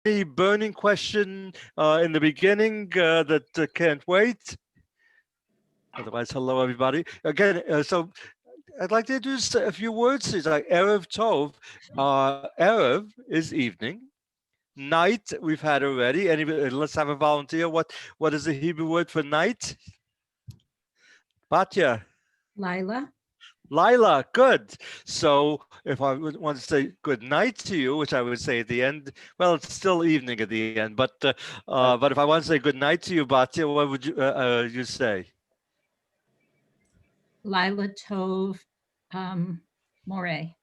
any burning question in the beginning that can't wait? Otherwise, hello, everybody. Again, so I'd like to introduce a few words. It's like Erev Tov. Erev is evening. Night, we've had already. Let's have a volunteer. What is the Hebrew word for night? Batya. Lila. Lila, good. So if I would want to say good night to you, which I would say at the end, well, it's still evening at the end, but if I want to say good night to you, Batya, what would you say? Lila Tov More.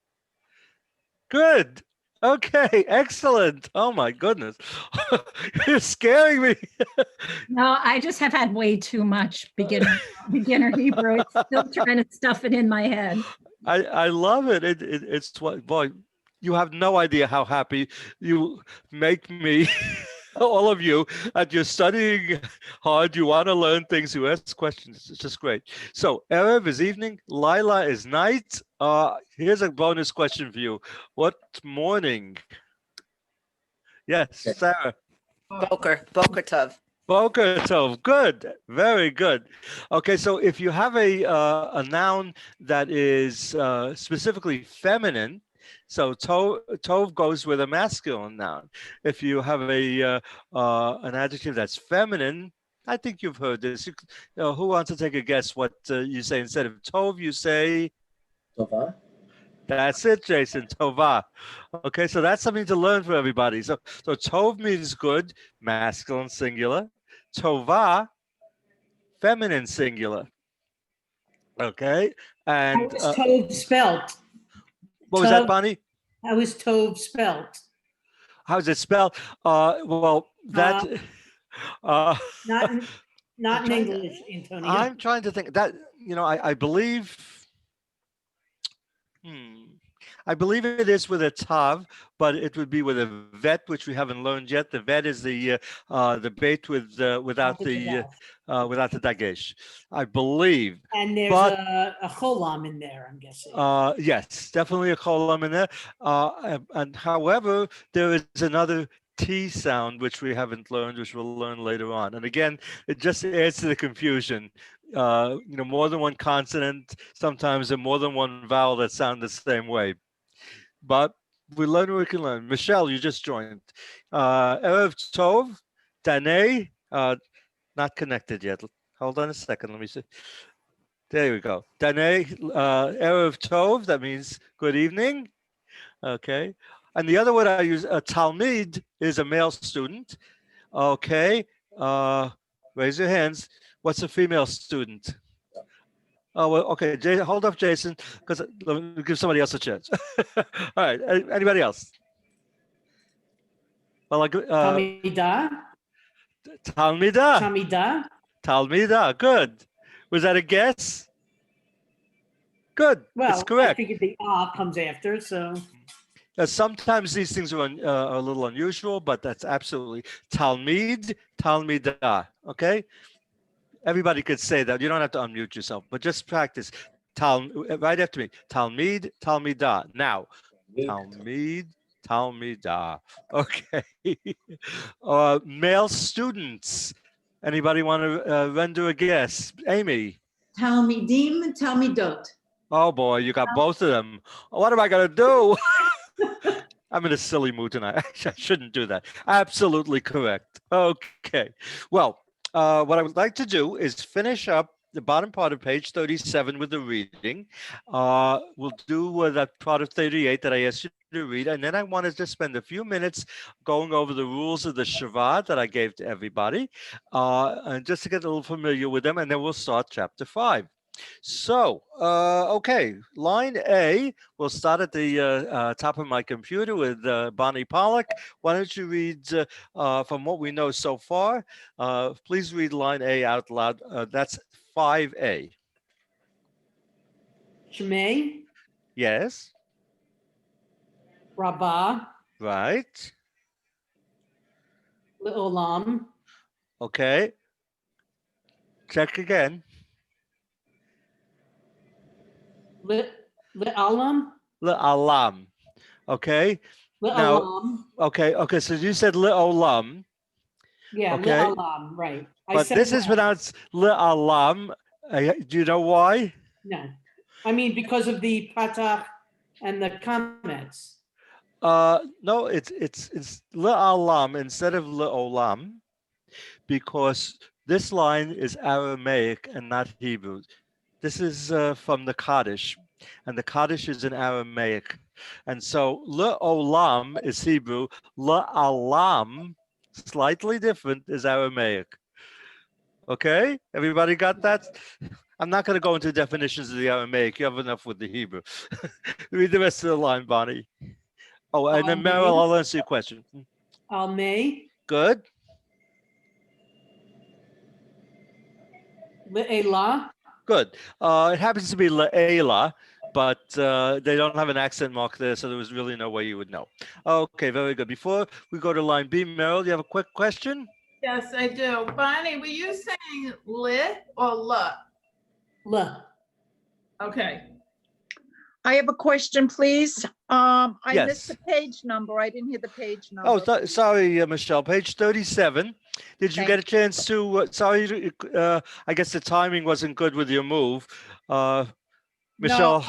Good. Okay, excellent. Oh my goodness. You're scaring me. No, I just have had way too much beginner Hebrew. It's still trying to stuff it in my head. I love it. It's what, boy, you have no idea how happy you make me, all of you, that you're studying hard. You want to learn things. You ask questions. It's just great. So Erev is evening. Lila is night. Here's a bonus question for you. What morning? Yes, Sarah. Boker Tov. Boker Tov. Good. Very good. Okay, so if you have a noun that is specifically feminine, so tov goes with a masculine noun. If you have an adjective that's feminine, I think you've heard this. Who wants to take a guess what you say instead of tov? You say Tova. That's it, Jason. Tova. Okay, so that's something to learn for everybody. So tov means good, masculine singular. Tova, feminine singular. Okay, and How was Tov spelt? what was that, Bonnie? How is Tov spelt? How's it spelled? Well, that. Not in English, Antonio. I'm trying to think that I believe. I believe it is with a tav, but it would be with a vet, which we haven't learned yet. The vet is the bait without the dagesh, I believe. And there's a cholam in there, I'm guessing. Yes, definitely a cholam in there. And however, there is another T sound which we haven't learned, which we'll learn later on. And again, it just adds to the confusion. More than one consonant, sometimes and more than one vowel that sound the same way. But we learn what we can learn. Michelle, you just joined. Erev Tov, Danae, not connected yet. Hold on a second. Let me see. There we go. Danae, Erev Tov, that means good evening. Okay. And the other word I use, Talmid, is a male student. Okay. Raise your hands. What's a female student? Oh, well, okay. Hold up, Jason, because let me give somebody else a chance. All right. Anybody else? Well, Talmidah. Talmidah. Talmidah. Talmidah. Good. Was that a guess? Good. Well, it's correct. I figured the comes after, so. Sometimes these things are a little unusual, but that's absolutely Talmid, Talmidah. Okay. Everybody could say that. You don't have to unmute yourself, but just practice. Right after me. Talmid, Talmidah. Now, Talmid, Talmidah. Okay. Male students. Anybody want to render a guess? Amy. Talmidim, Talmidot. Oh boy, you got both of them. What am I going to do? I'm in a silly mood tonight. I shouldn't do that. Absolutely correct. Okay. Well, what I would like to do is finish up the bottom part of page 37 with the reading. We'll do that part of 38 that I asked you to read, and then I wanted to spend a few minutes going over the rules of the Shabbat that I gave to everybody, and just to get a little familiar with them, and then we'll start chapter 5. So, okay, line A, we'll start at the top of my computer with Bonnie Pollock. Why don't you read from what we know so far? Please read line A out loud. That's 5A. Shemay. Yes. Rabbah. Right. Le'olam. Okay. Check again. Le'alam. Le'alam. Okay. Now, Le'olam. okay. So you said le'olam, Yeah, okay. le'olam, right. I but said this is le- pronounced le'alam. Do you know why? No. I mean, because of the patach and the comments. No, it's le'alam instead of le'olam because this line is Aramaic and not Hebrew. This is from the Kaddish, and the Kaddish is in Aramaic. And so le'olam is Hebrew, le'alam, slightly different, is Aramaic. Okay, everybody got that? I'm not going to go into definitions of the Aramaic. You have enough with the Hebrew. Read the rest of the line, Bonnie. Oh, and then Meryl, I'll answer your question. Almei, Good. le'ela, Good. It happens to be Le'ela, but they don't have an accent mark there, so there was really no way you would know. Okay, very good. Before we go to line B, Meryl, you have a quick question? Yes, I do. Bonnie, were you saying lit or la? le. Okay. I have a question, please. I missed Yes. the page number. I didn't hear the page Oh, number. sorry, Michelle. Page 37. Did you Thank get a chance to? Sorry, I guess the timing wasn't good with your move. Michelle,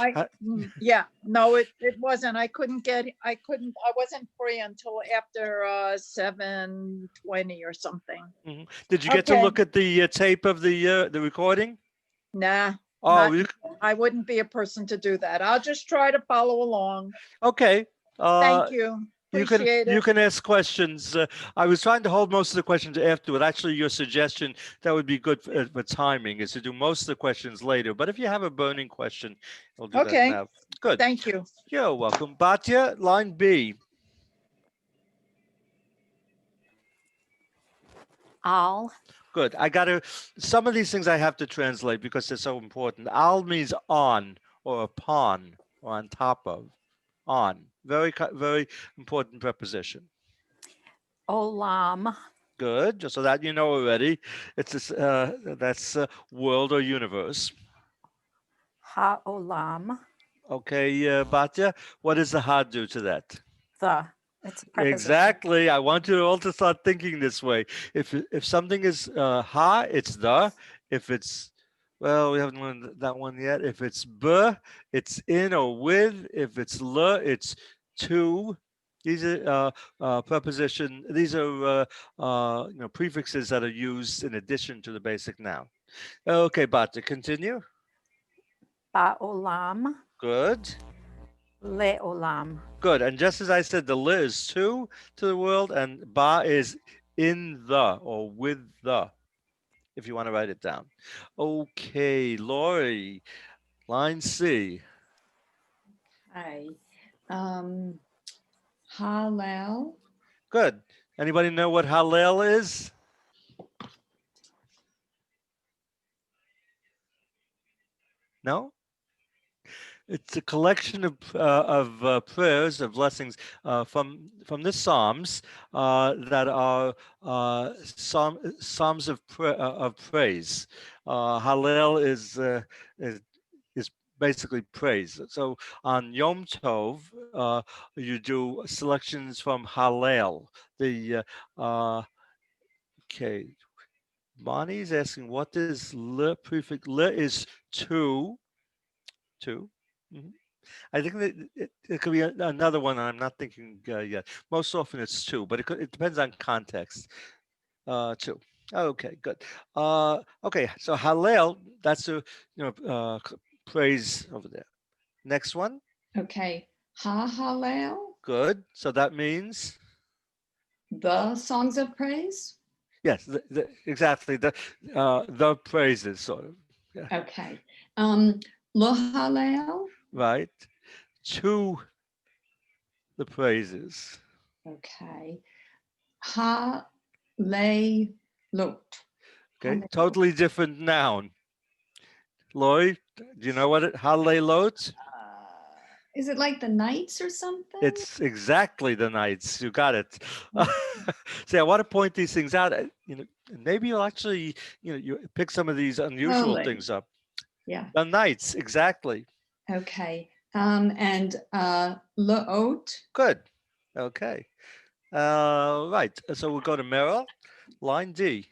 No, it wasn't. I wasn't free until after 7:20 or something. did you get to Okay. look at the tape of the recording? Nah, Oh, not- I wouldn't be a person to do that. I'll just try to follow along. okay. Thank you. Appreciate You it. can ask questions. I was trying to hold most of the questions afterward. Actually, your suggestion that would be good for timing is to do most of the questions later. But if you have a burning question, we'll do Okay. that now. Good. Thank you. You're welcome. Batya, line B. Al, Good. Some of these things I have to translate because they're so important. Al means on or upon or on top of. On. Very important preposition. olam, Good. Just so that you know already, it's this, that's world or universe. ha'olam, Okay, Batya, what does the ha do to that? it's a preposition. Exactly. I want you all to start thinking this way. If something is ha, it's the. If it's we haven't learned that one yet. If it's b, it's in or with. If it's l, it's to. These are preposition. These are prefixes that are used in addition to the basic noun. Okay, Batya, continue. Ba'olam, Good. le'olam. Good. And just as I said, the li is to the world, and ba is in the or with the, if you want to write it down. Okay, Lori, line C. Hi. Hallel. Good. Anybody know what Hallel is? No? It's a collection of prayers, of blessings from the Psalms that are psalms of praise. Hallel is basically praise. So on Yom Tov, you do selections from Hallel. Okay. Bonnie's asking, what is le prefix? Le is to. Mhm. I think that it could be another one. I'm not thinking yet. Most often it's two, but it depends on context. Two. Okay, good. Okay, so Hallel, that's a praise over there. Next one. Okay. Hallel. Good. So that means The songs of praise. yes, exactly the praises sort of. Yeah. Okay. Lo Right. To the praises. Okay. Ha lay lot. Okay, totally different noun. Lloyd, do you know what Hallelot? Is it like the nights or something? It's exactly the nights. You got it. See, I want to point these things out. Maybe you'll actually, you pick some of these unusual Totally. things up. Yeah. The nights, exactly. Okay. and Leot. Good. Okay. Right. So we'll go to Meryl. Line D.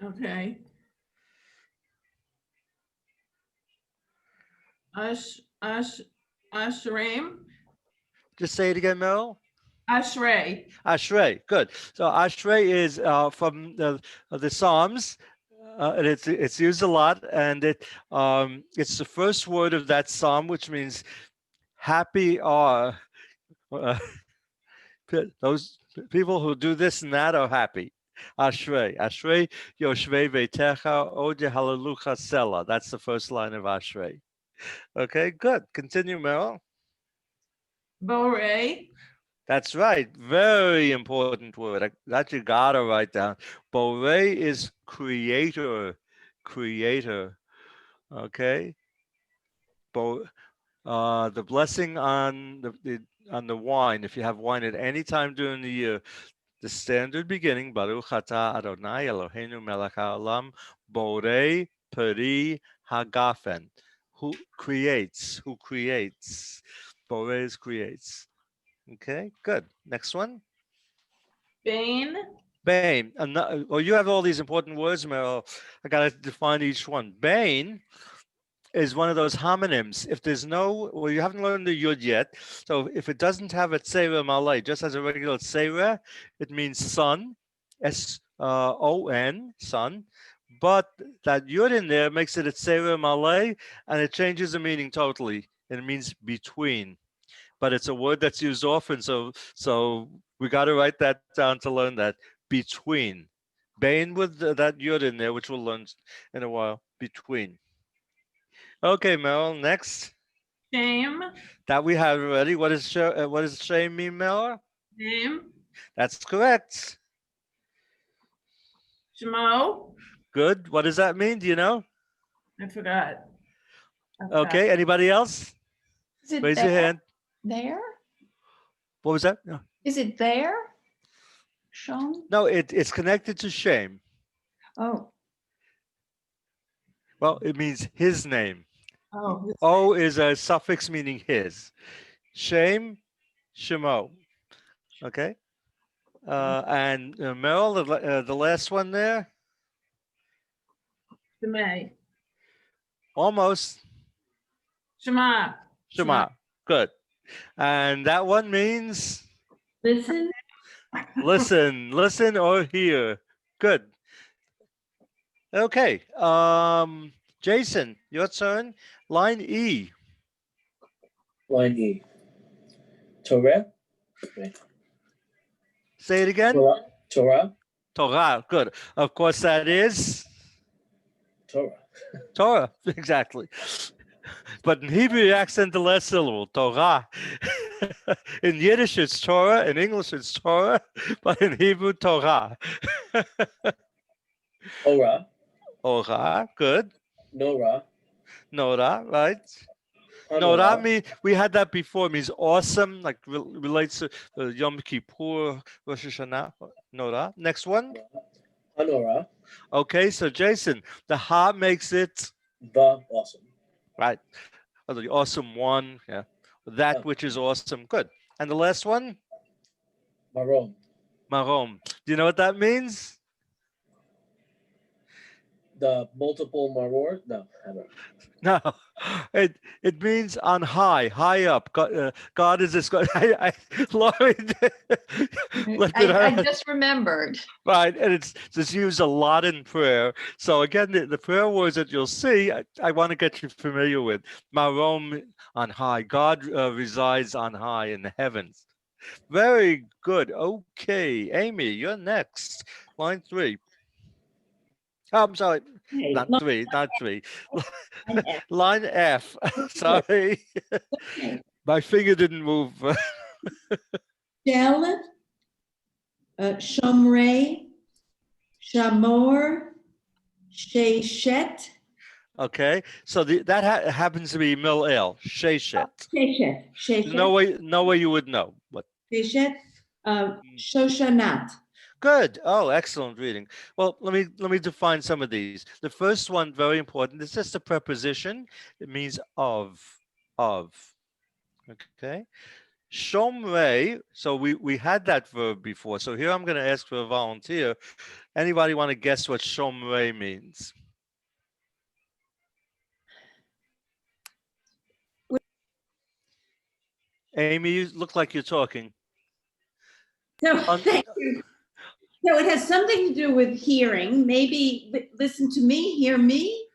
Okay. Ashraim. Just say it again, Meryl. Ashrei. Ashrei. Good. So Ashrei is from the Psalms. And it's used a lot, and it's the first word of that psalm, which means happy are those people who do this and that are happy. Ashrei, Ashrei, Yoshvei Vetecha, Ode Hallelujah Selah. That's the first line of Ashrei. Okay, good. Continue, Meryl. Borei. That's right. Very important word. That you gotta write down. Borei is creator. Creator. Okay. The blessing on the wine. If you have wine at any time during the year, the standard beginning, Baruch Atah Adonai Eloheinu melech haolam, borei peri hagafen. Who creates? Who creates? Borei creates. Okay, good. Next one. Bain. Bain. Well, you have all these important words, Meryl. I got to define each one. Bain is one of those homonyms. If there's no, well, you haven't learned the yud yet. So if it doesn't have a tzera malay, just as a regular tzera, it means sun, S-O-N, sun. But that yud in there makes it a tzera malay, and it changes the meaning totally. And it means between. But it's a word that's used often, so we got to write that down to learn that. Between. Bain with that yud in there, which we'll learn in a while. Between. Okay, Meryl, next. Shame. That we have already. What does shame mean, Meryl? Name. That's correct. Shemo. Good. What does that mean? Do you know? I forgot. Okay, anybody else? Is it Raise there? your hand. There? What was that? No, Is it there? Shown? no, it's connected to shame. Oh, Well, it means his name. Oh. O is a suffix meaning his. Shame, Shemo. Okay. And Meryl, the last one there, Shemay. almost Shema. Shema. Good. And that one means Listen. listen or hear. Good. Okay. Jason, your turn. Line E. Line E. Torah. Say it again. Torah. Torah. Torah. Good. Of course, that is Torah. Torah. Exactly. But in Hebrew, you accent the last syllable, Torah. In Yiddish, it's Torah. In English, it's Torah. But in Hebrew, Torah. Ora. Torah. Good. Nora. Nora, right? Nora mean we had that before. Means awesome, like relates to Yom Kippur, Rosh Hashanah. Nora. Next one. Hanora. Okay, so Jason, the ha makes it The awesome. right. Oh, the awesome one, yeah. That which is awesome. Good. And the last one, Marom. marom. Do you know what that means? The multiple maror? No, I don't. No, it means on high, high up. God is this God. Laurie, I just remembered. right, and it's used a lot in prayer. So again, the prayer words that you'll see, I want to get you familiar with. Marom, on high. God resides on high in the heavens. Very good. Okay, Amy, you're next. Line 3. Oh, I'm sorry. Not three. Line F. Sorry. My finger didn't move. Shel, Shomrei, Shamor, Sheshet. Okay, so that happens to be Mil El, Sheshet. Sheshet. No way you would know. What? Sheshet, Shoshanat. Good. Oh, excellent reading. Well, let me define some of these. The first one, very important. It's just a preposition. It means of. Okay. Shomrei. So we had that verb before. So here I'm going to ask for a volunteer. Anybody want to guess what shomrei means? Amy, you look like you're talking. So, Un- thank you. So it has something to do with hearing. Maybe listen to me, hear me.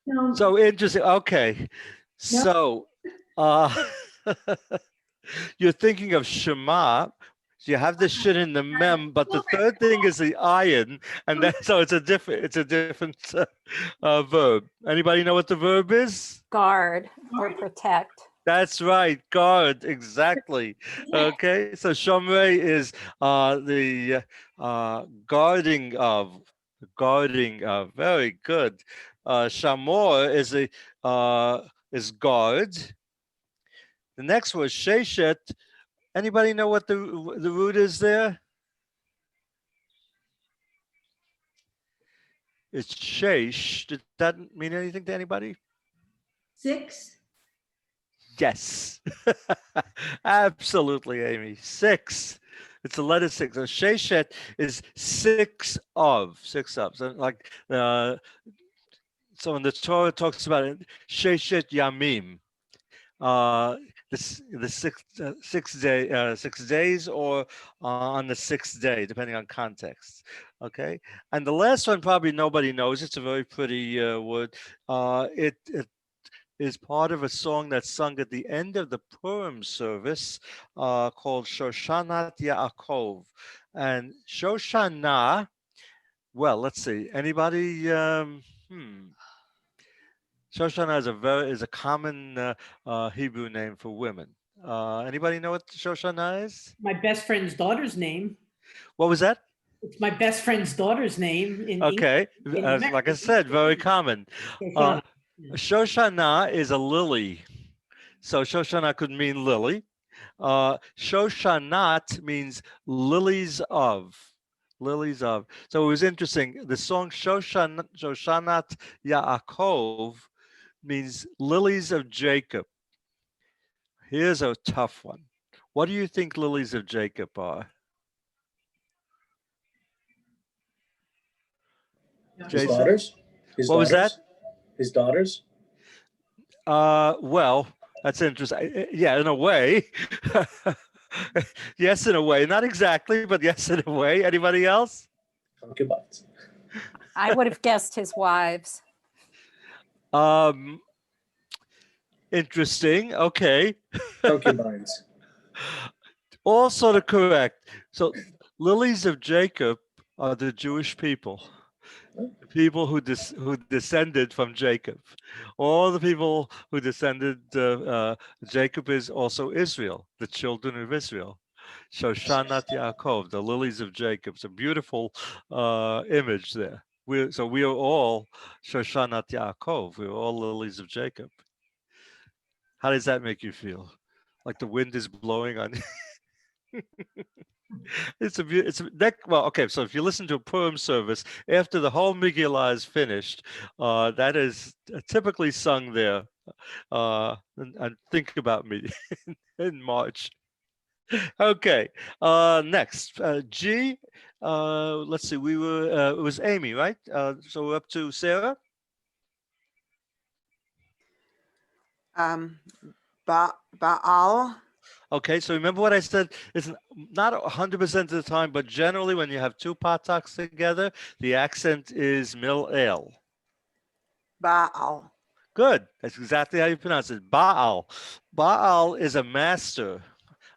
No. So interesting. Okay. So you're thinking of Shema. So you have the shin in the mem, but the third thing is the ayin, and then so it's a different verb. Anybody know what the verb is? Guard or protect. That's right, guard, exactly. Okay, so shomrei is the guarding of, very good. Shamor is guard. The next word, sheshet. Anybody know what the root is there? It's shesh. Did that mean anything to anybody? 6. Yes, absolutely, Amy. 6. It's a letter 6. So sheshet is 6 of. So like so when the Torah talks about it, sheshet yamim, the 6 days, or on the 6th day, depending on context. Okay, and the last one probably nobody knows. It's a very pretty word. It is part of a song that's sung at the end of the Purim service called Shoshanat Yaakov. And Shoshana, well, let's see. Anybody? Shoshana is a common Hebrew name for women. Anybody know what Shoshana is? My best friend's daughter's name. What was that? It's my best friend's daughter's name in Okay, English. like I said, very common. Shoshana. Shoshana is a lily. So Shoshana could mean lily. Shoshanat means lilies of. Lilies of. So it was interesting. The song Shoshanat Yaakov means lilies of Jacob. Here's a tough one. What do you think lilies of Jacob are? His Jason? daughters? What was that? His daughters? Well, that's interesting. Yeah, in a way. Yes, in a way. Not exactly, but yes, in a way. Anybody else? Concubines. I would have guessed his wives. Interesting. Okay. Concubines. All sort of correct. So lilies of Jacob are the Jewish people. The people who descended from Jacob. All the people who descended, Jacob is also Israel, the children of Israel. Shoshanat Yaakov, the lilies of Jacob. It's a beautiful image there. We are all Shoshanat Yaakov. We're all lilies of Jacob. How does that make you feel? Like the wind is blowing on well, okay, so if you listen to a Purim service after the whole Megillah is finished, that is typically sung there. And think about me in March. Okay, next, G, let's see, it was Amy, right? So we're up to Sarah. Baal. Okay, so remember what I said, it's not 100% of the time, but generally when you have two pataks together, the accent is mil-el. Baal. Good, that's exactly how you pronounce it, Baal. Baal is a master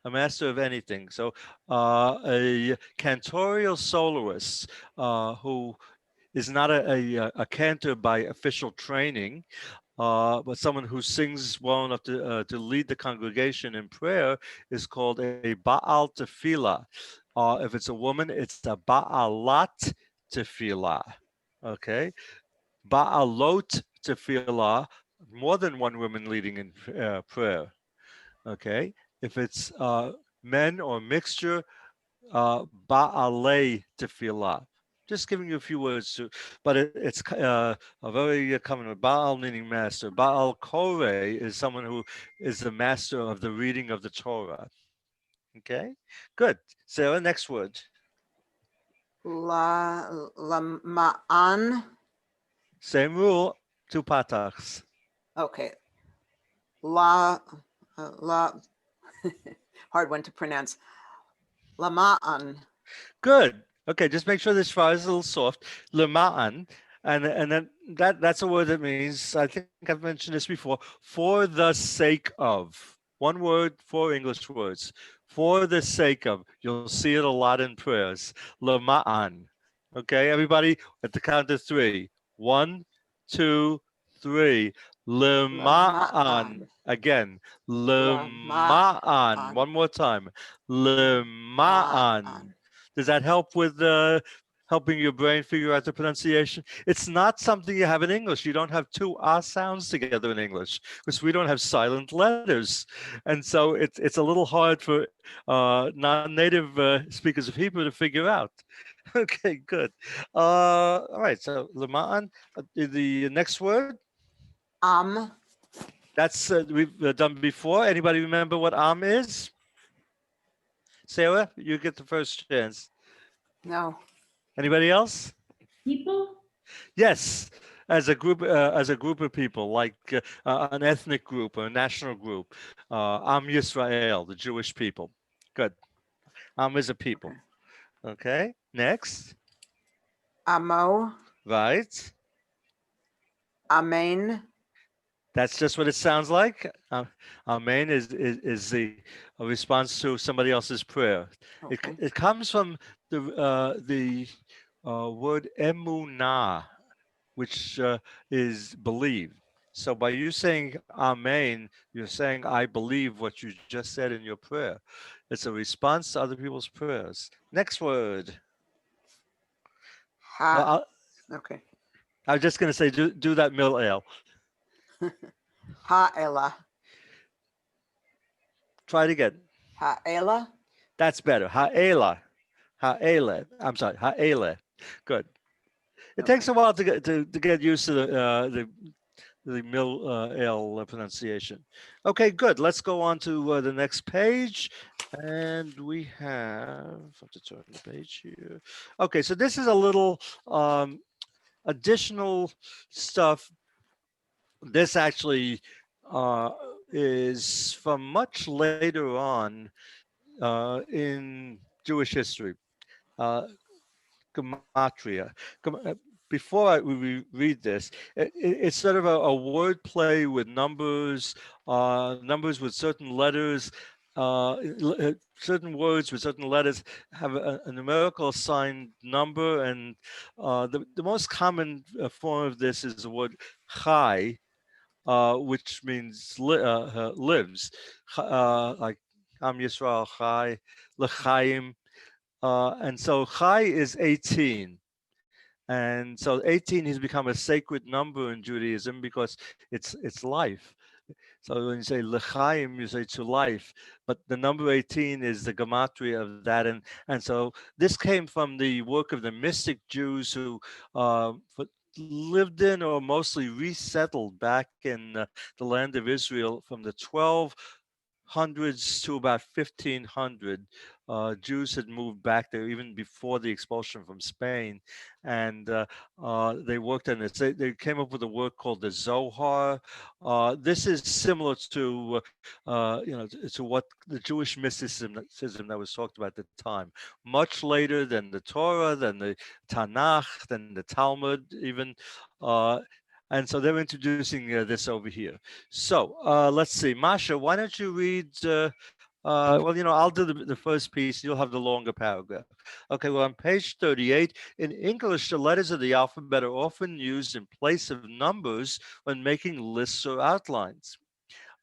of anything. So a cantorial soloist who is not a cantor by official training, but someone who sings well enough to lead the congregation in prayer is called a Baal Tefillah. If it's a woman, it's a Baalat Tefillah. Okay, Baalot Tefillah, more than one woman leading in prayer. Okay, if it's men or mixture, ba'alei tefillah. Just giving you a few words to, but it's a very common word. Baal meaning master. Baal Kore is someone who is the master of the reading of the Torah. Okay, good. Sarah, next word. Lama'an. Same rule, two patachs. Okay. Hard one to pronounce. Lama'an. Good. Okay, just make sure this far is a little soft. Lema'an. And then that's a word that means, I think I've mentioned this before, for the sake of. One word, four English words. For the sake of. You'll see it a lot in prayers. Lema'an. Okay, everybody, at the count of three. 1, 2, 3. Lema'an. Lema'an. Again. Lema'an. One more time. Lema'an. Does that help with helping your brain figure out the pronunciation? It's not something you have in English. You don't have two ah sounds together in English because we don't have silent letters. And so it's a little hard for non-native speakers of Hebrew to figure out. Okay, good. All right, so Lema'an, the next word, that's we've done before. Anybody remember what is? Sarah, you get the first chance. No. Anybody else? People? Yes, as a group of people, like an ethnic group or a national group. Am Yisrael, the Jewish people. Good. Am is a people. Okay. Next. Amo. Right. Amen. That's just what it sounds like. Amen is the a response to somebody else's prayer. Okay. It comes from the word emunah, which is believe. So by you saying Amen, you're saying I believe what you just said in your prayer. It's a response to other people's prayers. Next word. Okay. I was just going to say do that mil ale. Ha'ela. Try it again. Ha'ela. That's better. Ha'ela. Ha'ele. I'm sorry. Ha'ele. Good. It takes a while to get used to the mill ale pronunciation. Okay, good. Let's go on to the next page. And we have to turn the page here. Okay, so this is a little additional stuff. This actually is from much later on in Jewish history. Gematria. Before we read this, it's sort of a word play with numbers, numbers with certain letters, certain words with certain letters have a numerical assigned number, and the most common form of this is the word chai, which means lives, like Am Yisrael Chai, L'chaim. And so Chai is 18. And so 18 has become a sacred number in Judaism because it's life. So when you say L'chaim, you say to life, but the number 18 is the gematria of that. And so this came from the work of the mystic Jews who lived in or mostly resettled back in the land of Israel from the 1200s to about 1500. Jews had moved back there even before the expulsion from Spain, and they worked on this. They came up with a work called the Zohar. This is similar to, to what the Jewish mysticism that was talked about at the time. Much later than the Torah, than the Tanakh, than the Talmud, even. And so they're introducing this over here. So let's see, Masha, why don't you read? Well, I'll do the first piece. You'll have the longer paragraph. Okay, well, on page 38, in English, the letters of the alphabet are often used in place of numbers when making lists or outlines.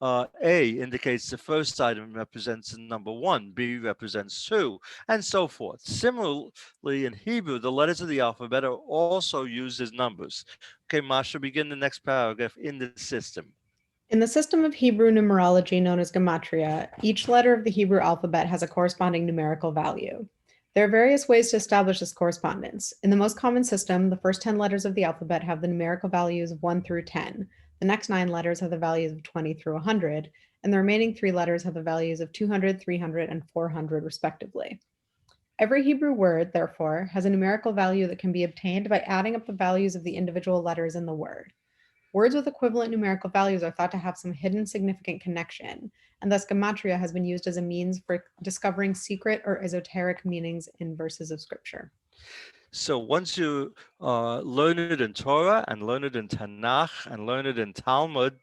A indicates the first item represents number 1, B represents 2, and so forth. Similarly, in Hebrew, the letters of the alphabet are also used as numbers. Okay, Masha, begin the next paragraph in the system. In the system of Hebrew numerology known as gematria, each letter of the Hebrew alphabet has a corresponding numerical value. There are various ways to establish this correspondence. In the most common system, the first 10 letters of the alphabet have the numerical values of 1 through 10. The next 9 letters have the values of 20 through 100, and the remaining 3 letters have the values of 200, 300, and 400, respectively. Every Hebrew word, therefore, has a numerical value that can be obtained by adding up the values of the individual letters in the word. Words with equivalent numerical values are thought to have some hidden significant connection, and thus gematria has been used as a means for discovering secret or esoteric meanings in verses of scripture. So once you learn it in Torah and learn it in Tanakh and learn it in Talmud,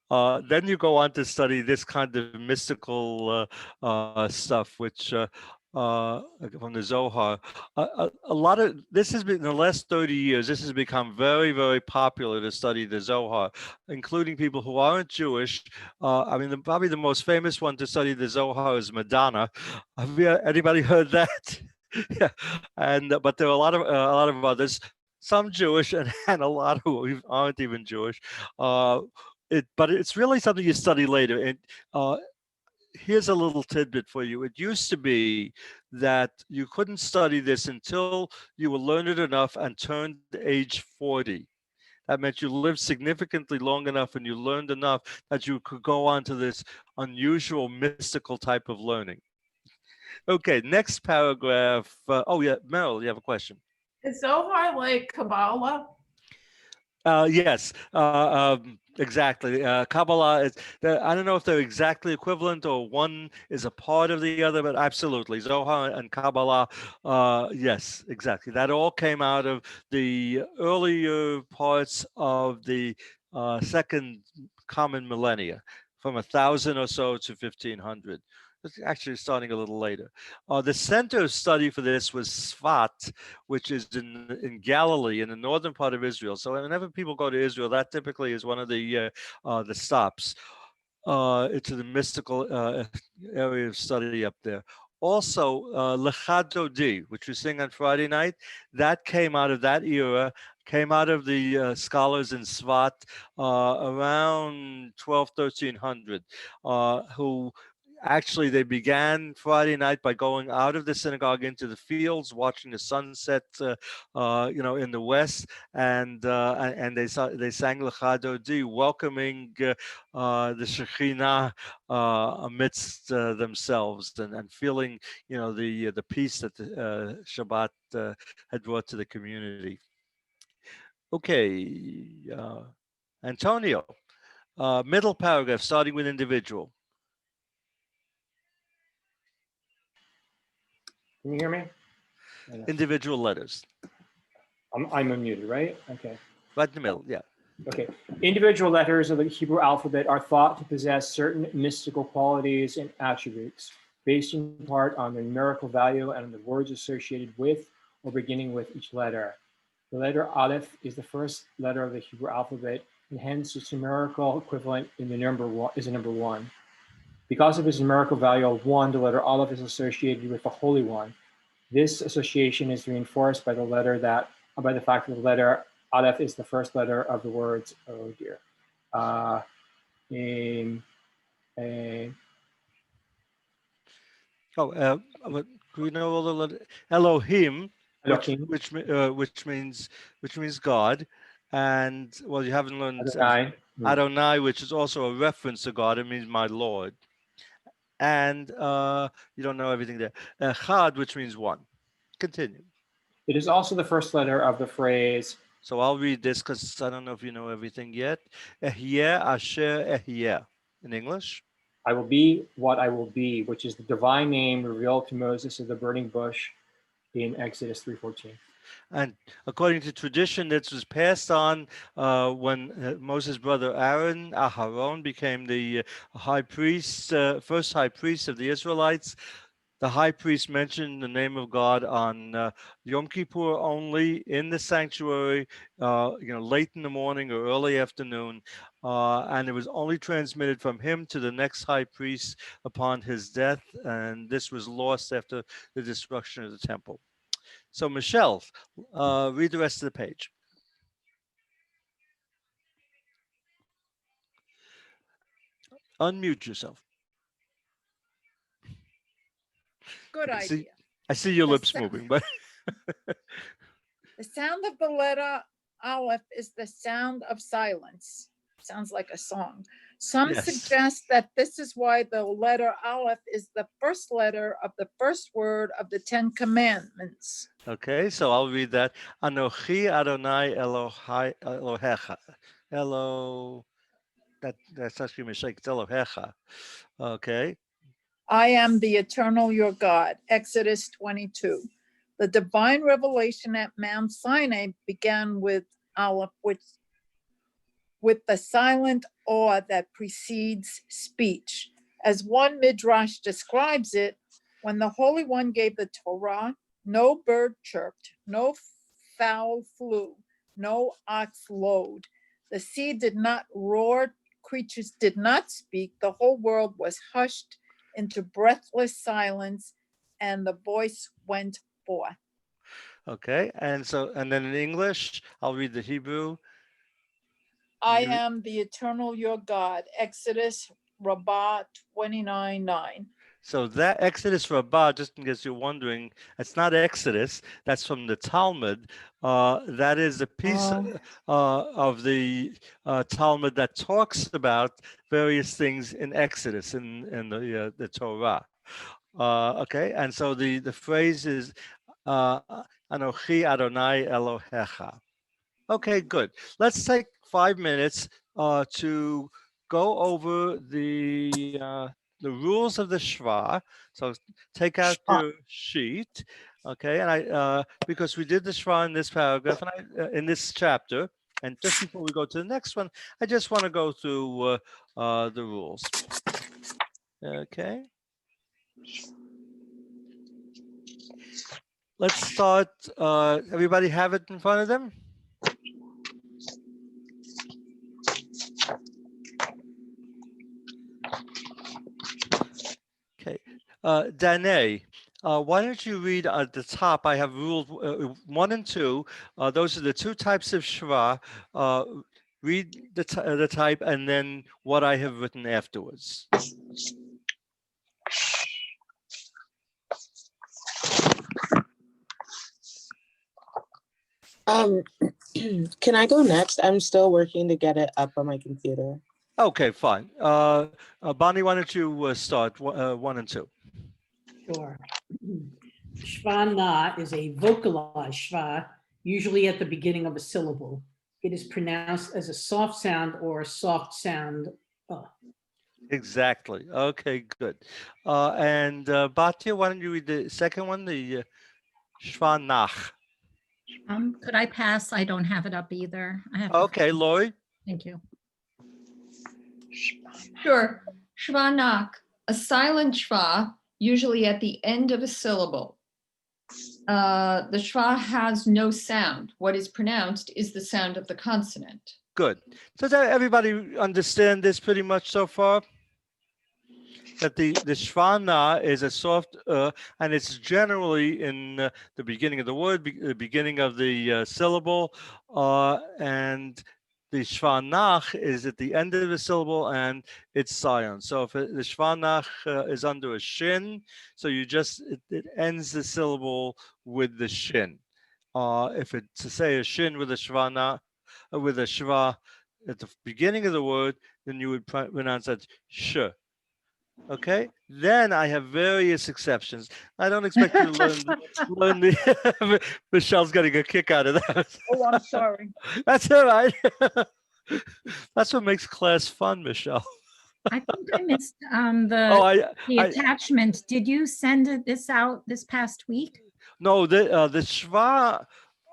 then you go on to study this kind of mystical stuff, which from the Zohar. A lot of this has been in the last 30 years. This has become very, very popular to study the Zohar, including people who aren't Jewish. I mean, probably the most famous one to study the Zohar is Madonna. Have anybody heard that? Yeah, and but there are a lot of others, some Jewish and a lot who aren't even Jewish. But it's really something you study later. And here's a little tidbit for you. It used to be that you couldn't study this until you were learned enough and turned age 40. That meant you lived significantly long enough and you learned enough that you could go on to this unusual mystical type of learning. Okay, next paragraph. Oh yeah, Meryl, you have a question. Is Zohar like Kabbalah? Yes, exactly. Kabbalah is, I don't know if they're exactly equivalent or one is a part of the other, but absolutely. Zohar and Kabbalah, yes, exactly. That all came out of the earlier parts of the second common millennia, from 1,000 or so to 1,500. It's actually starting a little later. The center of study for this was Sfat, which is in Galilee, in the northern part of Israel. So whenever people go to Israel, that typically is one of the stops. It's the mystical area of study up there. Also, Lecha Dodi, which we sing on Friday night, that came out of that era, came out of the scholars in Svat around 1300, who actually they began Friday night by going out of the synagogue into the fields, watching the sunset, in the west, and they sang Lecha Dodi, welcoming the Shekhinah amidst themselves and feeling, the peace that the Shabbat had brought to the community. Okay, Antonio, middle paragraph starting with individual. Can you hear me? Individual letters. I'm unmuted, right? Okay. Right in the middle, yeah. Okay. Individual letters of the Hebrew alphabet are thought to possess certain mystical qualities and attributes, based in part on their numerical value and on the words associated with or beginning with each letter. The letter Alef is the first letter of the Hebrew alphabet, and hence its numerical equivalent in the number one is a number 1. Because of its numerical value of 1, the letter Alef is associated with the Holy One. This association is reinforced by the fact that the letter Alef is the first letter of the words, oh dear. Do we know all the letters? Elohim, Elohim. which means God, and well, you haven't learned Adonai. Adonai, which is also a reference to God. It means my Lord, and you don't know everything there. Chad, which means one. Continue. It is also the first letter of the phrase. So I'll read this because I don't know if you know everything yet. Ehyeh asher ehyeh in English. I will be what I will be, which is the divine name revealed to Moses of the burning bush in Exodus 3:14. And according to tradition, this was passed on when Moses' brother Aharon became the high priest, first high priest of the Israelites. The high priest mentioned the name of God on Yom Kippur only in the sanctuary, late in the morning or early afternoon, and it was only transmitted from him to the next high priest upon his death, and this was lost after the destruction of the temple. So Michelle, read the rest of the page. Unmute yourself. Good idea. I see your The lips sa- moving, but The sound of the letter Aleph is the sound of silence. Sounds like a song. Some yes. suggest that this is why the letter Aleph is the first letter of the first word of the Ten Commandments. Okay, so I'll read that. Anochi Adonai Elohecha. That's actually a mistake. It's Elohecha. Okay. I am the eternal your God. Exodus 22. The divine revelation at Mount Sinai began with Aleph, with the silent awe that precedes speech. As one midrash describes it, when the Holy One gave the Torah, no bird chirped, no fowl flew, no ox lowed. The sea did not roar, creatures did not speak. The whole world was hushed into breathless silence, and the voice went forth. Okay. And then in English, I'll read the Hebrew. I You- am the eternal your God. Exodus Rabbah 29:9. So that Exodus Rabbah, just in case you're wondering, it's not Exodus. That's from the Talmud. That is a piece of the Talmud that talks about various things in Exodus in the Torah. Okay, and so the phrase is Anochi Adonai Elohecha. Okay, good. Let's take 5 minutes to go over the rules of the Shva. So take out your sheet, okay? And I because we did the Shva in this paragraph and in this chapter, and just before we go to the next one, I just want to go through the rules. Okay. Let's start. Everybody have it in front of them? Okay. Danae, why don't you read at the top? I have rules 1 and 2. Those are the 2 types of Shva. Read the type and then what I have written afterwards. Can I go next? I'm still working to get it up on my computer. Okay, fine. Bonnie, why don't you start 1 and 2? Sure. Shva na is a vocalized shva, usually at the beginning of a syllable. It is pronounced as a soft sound or a soft sound. Exactly. Okay, good. And Batya, why don't you read the second one, the Shva nach? Could I pass? I don't have it up either. I have to. Okay, Lori. Thank you. Sure. Shvanak, a silent shva, usually at the end of a syllable. The shva has no sound. What is pronounced is the sound of the consonant. Good. So does everybody understand this pretty much so far? That the Shvana is a soft and it's generally in the beginning of the word, the beginning of the syllable, and the Shvanach is at the end of the syllable and it's silent. So if the Shvanach is under a shin, so it ends the syllable with the shin. If it's to say a shin with a Shvana, with a Shva at the beginning of the word, then you would pronounce that sh. Okay, then I have various exceptions. I don't expect you to learn the Michelle's getting a kick out of that. Oh, I'm sorry. That's all right. That's what makes class fun, Michelle. I think I missed Oh, the attachment. Did you send this out this past week? No, the Shva,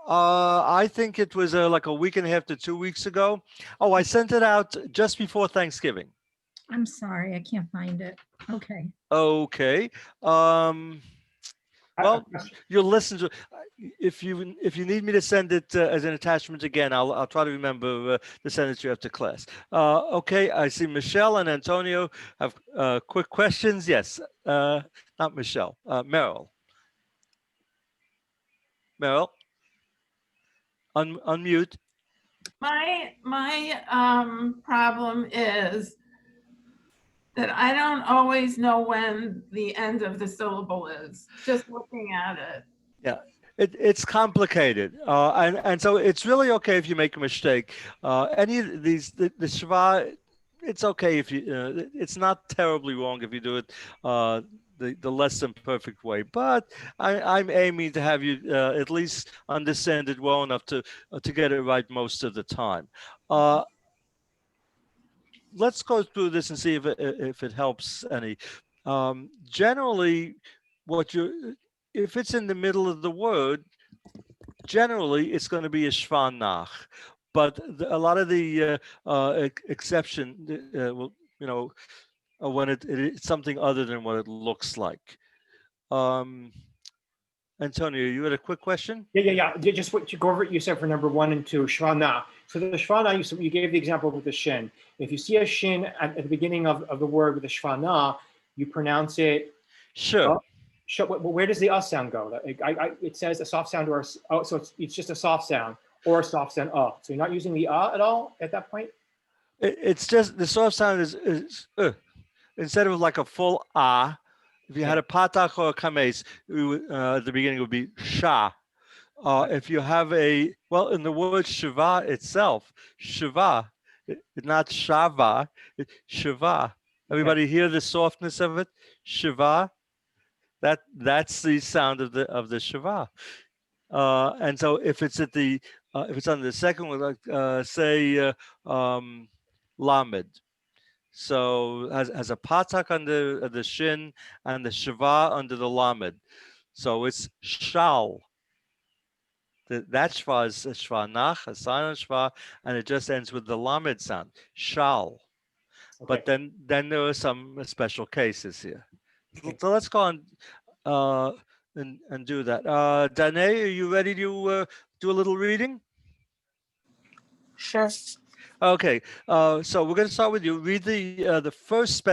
I think it was like a week and a half to 2 weeks ago. Oh, I sent it out just before Thanksgiving. I'm sorry, I can't find it. Okay. Okay. Well, you'll listen to. If you need me to send it as an attachment again, I'll try to remember to send it to you after class. Okay. I see Michelle and Antonio have quick questions. Yes. Not Michelle. Meryl. Meryl. Unmute. My problem is that I don't always know when the end of the syllable is, just looking at it. Yeah, it's complicated, and so it's really okay if you make a mistake. Any of these, the Shva, it's okay if you, it's not terribly wrong if you do it the less than perfect way. But I'm aiming to have you at least understand it well enough to get it right most of the time. Let's go through this and see if it helps any. Generally, what you if it's in the middle of the word, generally it's going to be a shvanach, but a lot of the exception, will, when it's something other than what it looks like. Antonio, you had a quick question? Yeah. Just what you go over what you said for number 1 and 2, shvana. So the shvana, you gave the example with the shin. If you see a shin at the beginning of the word with a shvana, you pronounce it. Sure. Where does the sound go? It says a soft sound or so it's just a soft sound or a soft sound. So you're not using the at all at that point. It's just the soft sound is instead of like a full ah. If you had a patach or a kames, at the beginning it would be sha. If you have in the word shiva itself, shiva, not shava, it's shiva. Everybody hear the softness of it? Shiva. That's the sound of the shiva. And so if it's at the if it's on the second one, like say lamed. So has a patak under the shin and the shiva under the lamed. So it's shal. That shva is a shvanach, a silent shva, and it just ends with the lamed sound, shal. Okay. But then there are some special cases here. Okay. So let's go on and do that. Danae, are you ready to do a little reading? Sure. Okay, so we're going to start with you. Read the first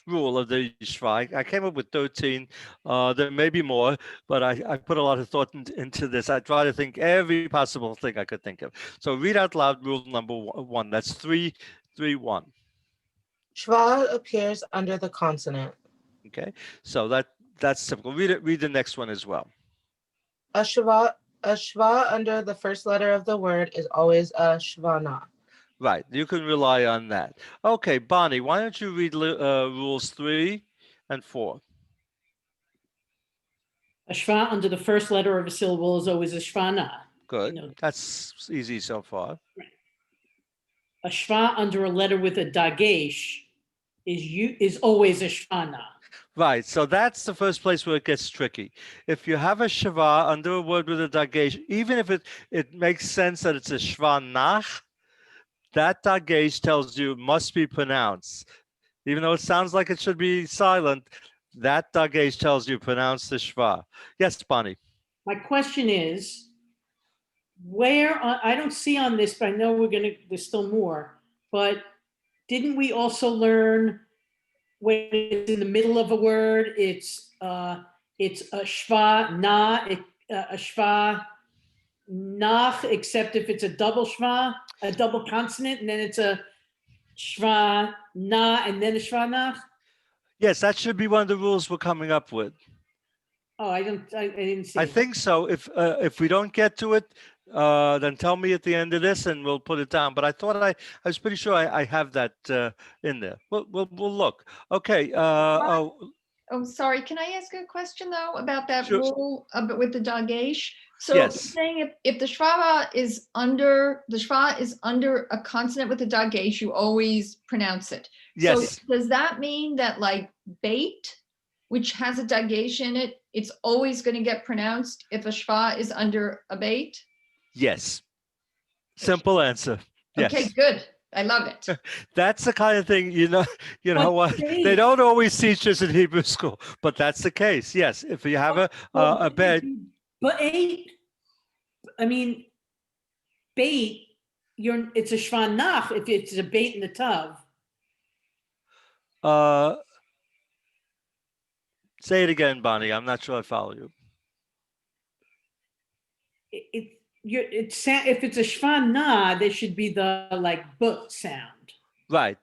rule of the Shva. I came up with 13. There may be more, but I put a lot of thought into this. I try to think every possible thing I could think of. So read out loud rule number 1. That's 3-3-1. Shva appears under the consonant. Okay, so that's simple. Read the next one as well. A shva under the first letter of the word is always a shvana. Right, you can rely on that. Okay, Bonnie, why don't you read rules 3 and 4? A shva under the first letter of a syllable is always a shvana. Good. That's easy so far. Right. A shva under a letter with a dagesh is always a shvana. Right, so that's the first place where it gets tricky. If you have a shva under a word with a dagesh, even if it makes sense that it's a shvanach, that dagesh tells you it must be pronounced. Even though it sounds like it should be silent, that dagesh tells you pronounce the shva. Yes, Bonnie. My question is, where I don't see on this, but I know there's still more, but didn't we also learn when it's in the middle of a word, it's a shva na, a shva nach, except if it's a double shva, a double consonant, and then it's a shva na, and then a shva nach? Yes, that should be one of the rules we're coming up with. Oh, I didn't see. I think so. If we don't get to it, then tell me at the end of this, and we'll put it down. But I thought I was pretty sure I have that in there. We'll look. Okay. Oh, sorry. Can I ask a question though about that rule with the dagesh? So yes. Saying if the shva is under a consonant with a dagesh, you always pronounce it. Yes. So does that mean that like bait, which has a dagesh in it, it's always going to get pronounced if a shva is under a bait? Yes. Simple answer. Yes. Okay, good. I love it. That's the kind of thing, you know what? They don't always teach this in Hebrew school, but that's the case. Yes. If you have a bed. Bait, I mean, bait, it's a shvanach if it's a bait in the tav. Say it again, Bonnie. I'm not sure I follow you. If it's a shvanah, there should be the like book sound. Right.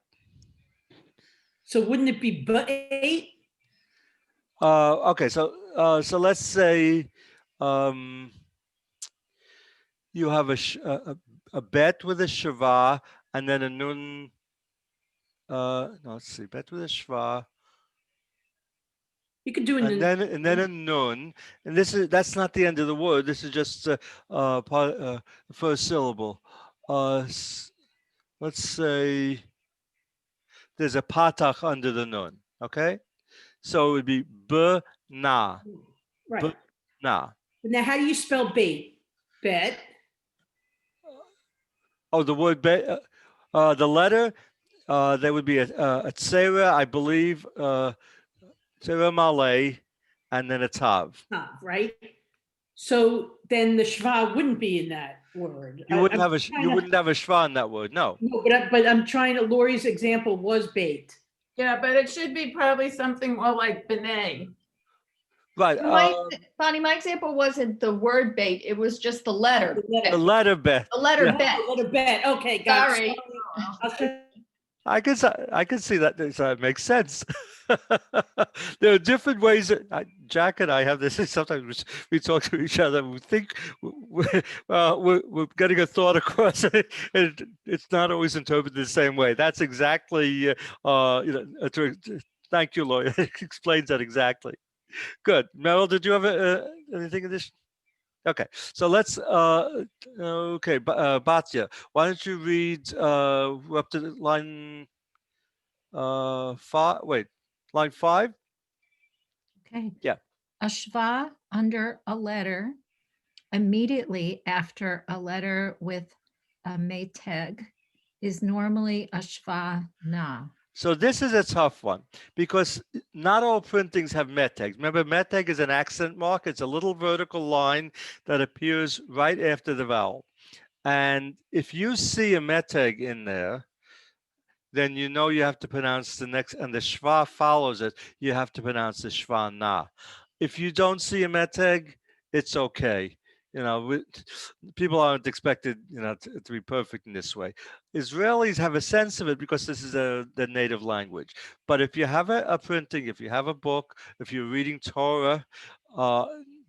So wouldn't it be bait? Okay, so let's say you have a bet with a shva and then a nun. No, let's see, bet with a shva. You could do And then a nun, and that's not the end of the word. This is just the first syllable. Let's say there's a patach under the nun. Okay, so it would be b na. right. B na. Now, how do you spell bait? Bet. Oh, the word bet. The letter. There would be a tzera, I believe. Tzera malay, and then a tav. Right. So then the shva wouldn't be in that word. You wouldn't have a shva in that word. No. No, but I'm trying to. Lori's example was bait. Yeah, but it should be probably something more like B'nai. Right. Bonnie, my example wasn't the word bait. It was just the letter. The letter bet. The letter Yeah. bet. The letter bet. Okay, got Sorry. I can see that. That makes sense. There are different ways. Jack and I have this. Sometimes we talk to each other. We think we're getting a thought across, and it's not always interpreted the same way. That's exactly. Thank you, Lloyd. It explains that exactly. Good. Meryl, did you have anything additional? Okay, so let's, Batya, why don't you read, we're up to line 5, line 5? Okay. Yeah. A shva under a letter immediately after a letter with a meteg is normally a shva na. So this is a tough one because not all printings have metegs. Remember, meteg is an accent mark. It's a little vertical line that appears right after the vowel. And if you see a meteg in there, then you know you have to pronounce the next, and the shva follows it. You have to pronounce the shva na. If you don't see a meteg, it's okay. People aren't expected, to be perfect in this way. Israelis have a sense of it because this is their native language. But if you have a printing, if you have a book, if you're reading Torah,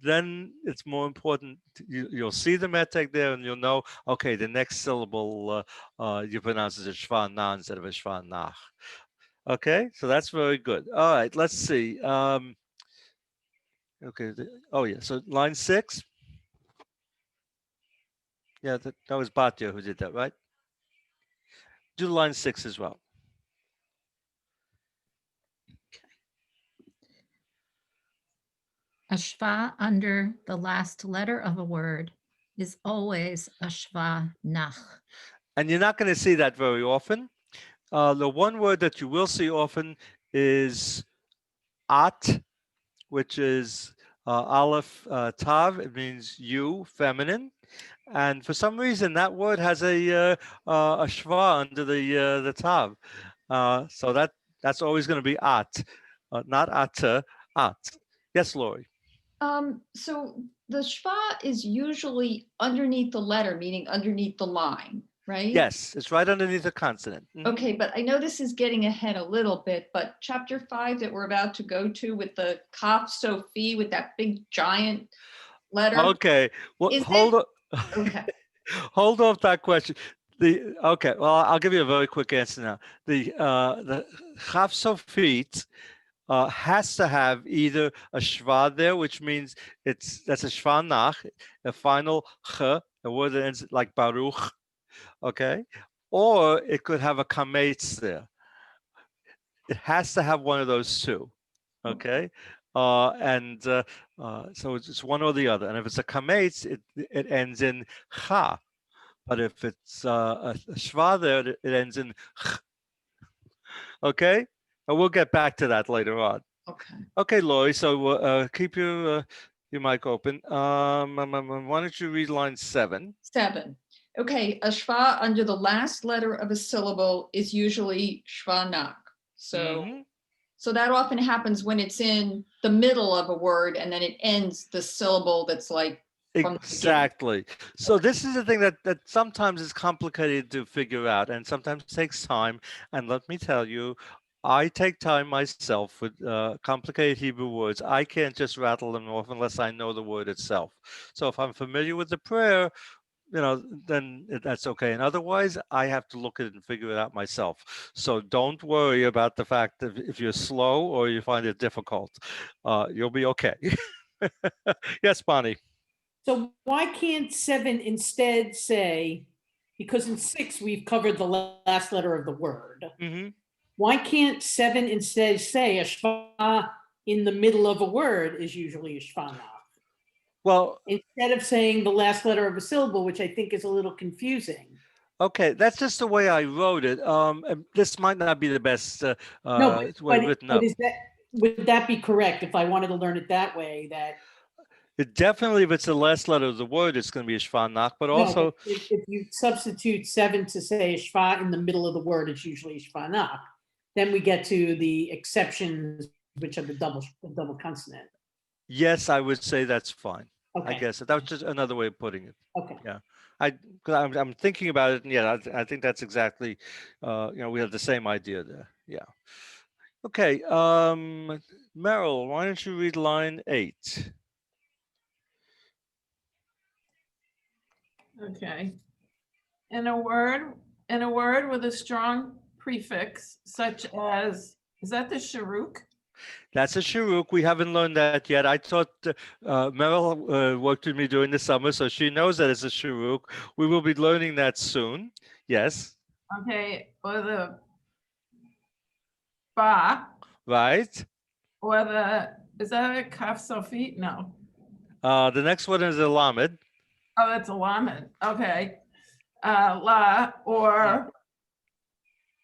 then it's more important. You'll see the meteg there, and you'll know, okay, the next syllable you pronounce as a shva na instead of a shva nach. Okay, so that's very good. All right, let's see. Okay. So line 6. Yeah, that was Batya who did that, right? Do line 6 as well. A shva under the last letter of a word is always a shva nach. And you're not going to see that very often. The one word that you will see often is at, which is Alef tav. It means you, feminine. And for some reason, that word has a shva under the tav. So that's always going to be at, not at. Yes, Lori. So the shva is usually underneath the letter, meaning underneath the line, right? Yes, it's right underneath the consonant. Mm-hmm. Okay, but I know this is getting ahead a little bit, but chapter 5 that we're about to go to with the Kaf Sophie with that big giant letter. Okay, well, hold on. Okay. Hold off that question. Okay, well, I'll give you a very quick answer now. The Chaf Sofit has to have either a shva there, which means that's a shva nach, a final ch, a word that ends like baruch, okay, or it could have a kametz there. It has to have one of those two, okay. So it's one or the other. And if it's a kametz, it ends in cha. But if it's a shva there, it ends in ch. Okay? And we'll get back to that later on. Okay. Okay, Lori. So keep your mic open. Why don't you read line 7? 7. Okay, a shva under the last letter of a syllable is usually shva nak. So. So that often happens when it's in the middle of a word and then it ends the syllable that's like from exactly. So this is the thing that sometimes is complicated to figure out and sometimes takes time. And let me tell you, I take time myself with complicated Hebrew words. I can't just rattle them off unless I know the word itself. So if I'm familiar with the prayer, then that's okay. And otherwise, I have to look at it and figure it out myself. So don't worry about the fact that if you're slow or you find it difficult, you'll be okay. Yes, Bonnie. So why can't 7 instead say, because in 6 we've covered the last letter of the word. Mm-hmm. Why can't 7 instead say a shva in the middle of a word is usually a shvana? Well, Instead of saying the last letter of a syllable, which I think is a little confusing. okay, that's just the way I wrote it. And this might not be the best No, way written up. Would that be correct if I wanted to learn it that way? That It definitely, if it's the last letter of the word, it's going to be a shvanach. But no, also, but if you substitute 7 to say a shva in the middle of the word, it's usually a shvanach. Then we get to the exceptions, which are the double consonant. yes, I would say that's fine. Okay. I guess that was just another way of putting it. Okay. Yeah, I'm thinking about it, and yeah, I think that's exactly. We have the same idea there. Yeah. Okay, Meryl, why don't you read line 8? Okay. In a word with a strong prefix, such as, is that the sharuk? That's a shiruk. We haven't learned that yet. I thought Meryl worked with me during the summer, so she knows that it's a shiruk. We will be learning that soon. Yes. Okay, or the ba, Right. or the, is that a kaf sofi? No. The next one is a lamed. Oh, that's a lamed. Okay. La or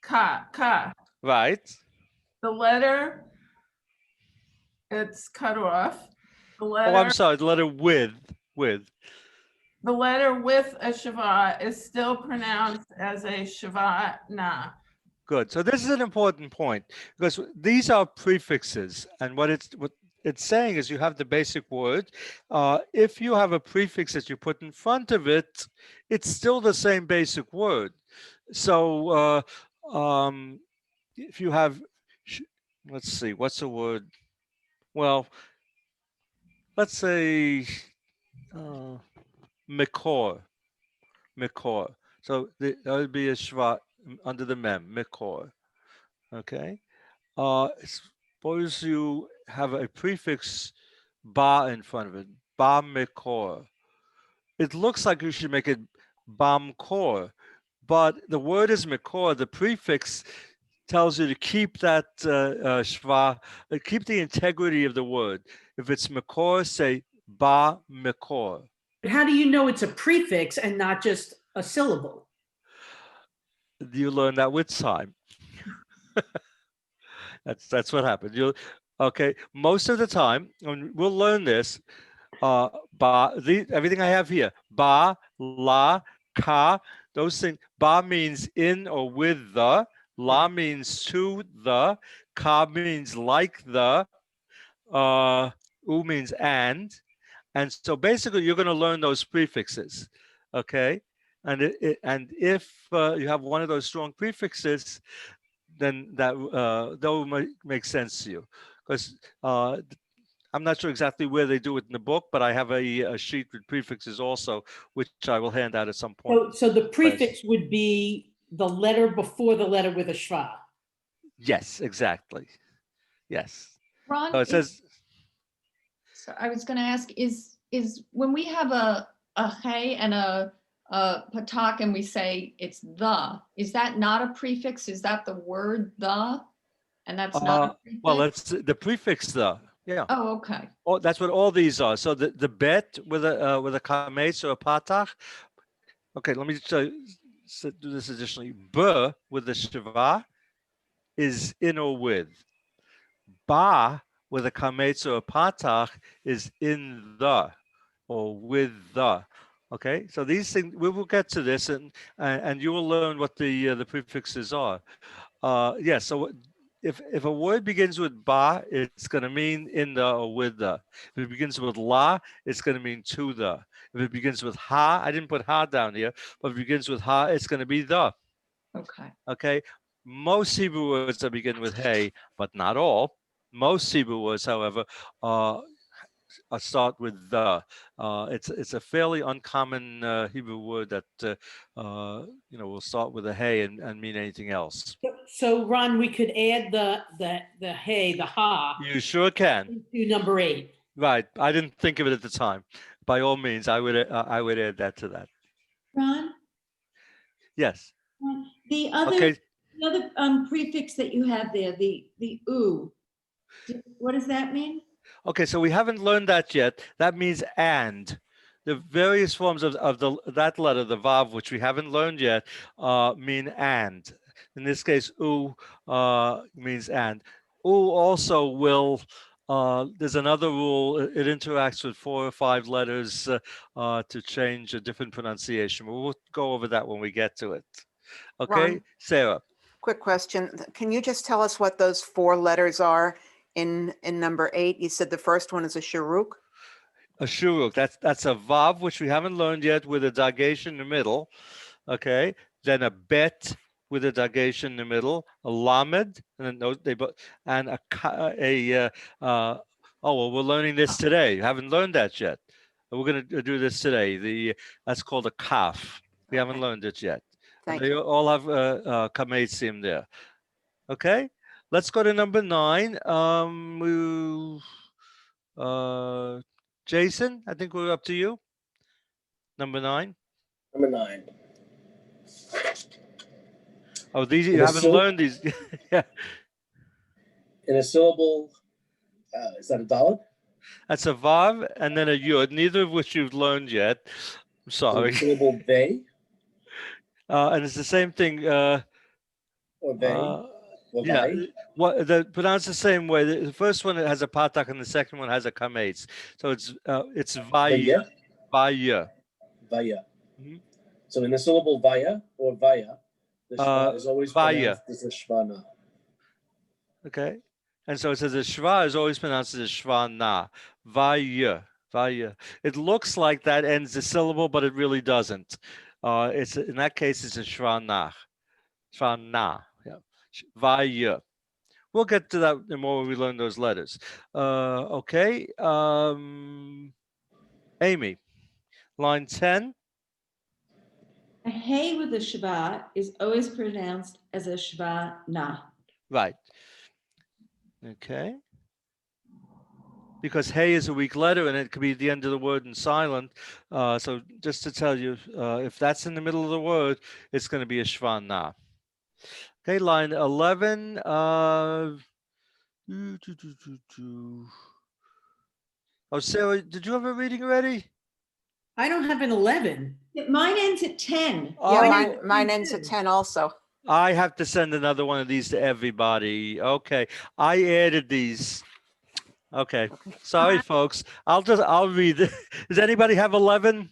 ka. Right. The letter, it's cut off. The Oh, I'm letter, sorry. The letter with. the letter with a shava is still pronounced as a shava na. Good. So this is an important point because these are prefixes, and what it's saying is you have the basic word. If you have a prefix that you put in front of it, it's still the same basic word. So if you have, let's see, what's the word? Well, let's say mikor. So that would be a shva under the mem, mikor. Okay. Suppose you have a prefix ba in front of it, ba mikor. It looks like you should make it bamkor, but the word is mikor. The prefix tells you to keep that shva, keep the integrity of the word. If it's mikor, say ba mikor. But how do you know it's a prefix and not just a syllable? You learn that with time. That's what happened. Okay. Most of the time, and we'll learn this. Everything I have here, ba, la, ka, those things. Ba means in or with the. La means to the. Ka means like the. U means and. And so basically, you're going to learn those prefixes. Okay. And if you have one of those strong prefixes, then that will make sense to you, because I'm not sure exactly where they do it in the book, but I have a sheet with prefixes also, which I will hand out at some point. So the prefix would be the letter before the letter with a shva. Yes, exactly. Yes. Ron, So it says. So I was going to ask, is when we have a hey and a patak and we say it's the, is that not a prefix? Is that the word the? And that's not a prefix? Well, it's the prefix the. Yeah. Oh, okay. Oh, that's what all these are. So the bet with a kametz or a patach. Okay, let me just do this additionally. B with the shiva is in or with. Ba with a kametz or a patach is in the or with the. Okay, so these things, we will get to this, and you will learn what the prefixes are. Yes, so if a word begins with ba, it's going to mean in the or with the. If it begins with la, it's going to mean to the. If it begins with ha, I didn't put ha down here, but if it begins with ha, it's going to be the. Okay. Okay. most Hebrew words that begin with hey, but not all. Most Hebrew words, however, start with the. It's a fairly uncommon Hebrew word that will start with a hey and mean anything else. So Ron, we could add the hey, the ha You sure can. to number 8. Right. I didn't think of it at the time. By all means, I would add that to that. Ron, Yes. the other, Okay. the other prefix that you have there, the oo, what does that mean? Okay, so we haven't learned that yet. That means and. The various forms of that letter, the vav, which we haven't learned yet, mean and. In this case, u means and. U also will. There's another rule. It interacts with 4 or 5 letters to change a different pronunciation. We'll go over that when we get to it. Okay, Ron. Sarah. Quick question. Can you just tell us what those 4 letters are in number 8? You said the first one is a shuruk. A shuruk. That's a vav, which we haven't learned yet, with a dagesh in the middle. Okay, then a bet with a dagesh in the middle, a lamed, and then we're learning this today. Haven't learned that yet. We're going to do this today. That's called a kaf. We haven't learned it yet. Thank They you. all have kametzim there. Okay, let's go to number 9. Jason, I think we're up to you. Number 9. Number 9. Oh, these In you a haven't syllable- learned these. Yeah, In a syllable, is that a dalet? that's a vav and then a yud, neither of which you've learned yet. I'm In a sorry. syllable they And it's the same thing. or they or Yeah, they? pronounced the same way. The first one has a patak and the second one has a kametz. So it's vaya, vaya. Vaya. Mhm. So in the syllable vaya or vaya, the shva is always vaya. pronounced as a shvana. Okay, and so it says the shva is always pronounced as a shvana. Vaya, vaya. It looks like that ends the syllable, but it really doesn't. It's in that case it's a shvana. Shvana. Yeah. Vaya. We'll get to that more when we learn those letters. Okay. Amy, line 10. A hey with a shva is always pronounced as a shva na. Right. Okay. Because hey is a weak letter and it could be at the end of the word in silent. So just to tell you, if that's in the middle of the word, it's going to be a shvan na. Okay, line 11. Oh, Sarah, did you have a reading already? I don't have an 11. Mine ends at 10. Yeah, mine ends at 10 also. I have to send another one of these to everybody. Okay, I added these. Okay, sorry, folks. I'll read it. Does anybody have 11?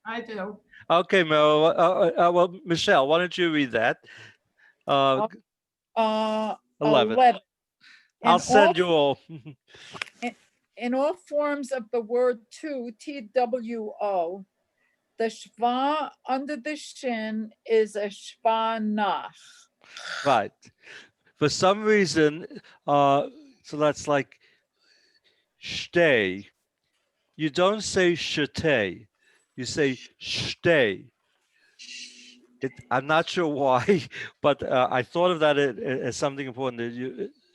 I do. Okay, Meryl. Well, Michelle, why don't you read that? 11. 11. I'll send you all. In all forms of the word to, TWO, the shva under the shin is a shvanach. Right. For some reason, so that's like shtei. You don't say shtei. You say shtei. I'm not sure why, but I thought of that as something important.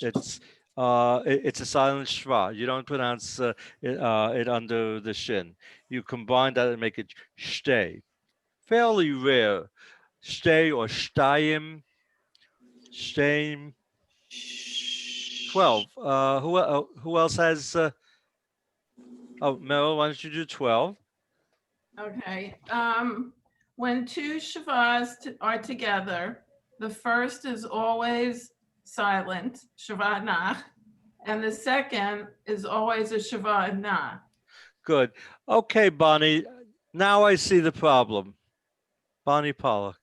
It's a silent shva. You don't pronounce it under the shin. You combine that and make it shtei. Fairly rare. Shtei or shtayim. Shteim. 12. Who else has? Oh, Meryl, why don't you do 12? Okay. When 2 shvas are together, the first is always silent, shva na, and the second is always a shva na. Good. Okay, Bonnie. Now I see the problem. Bonnie Pollock.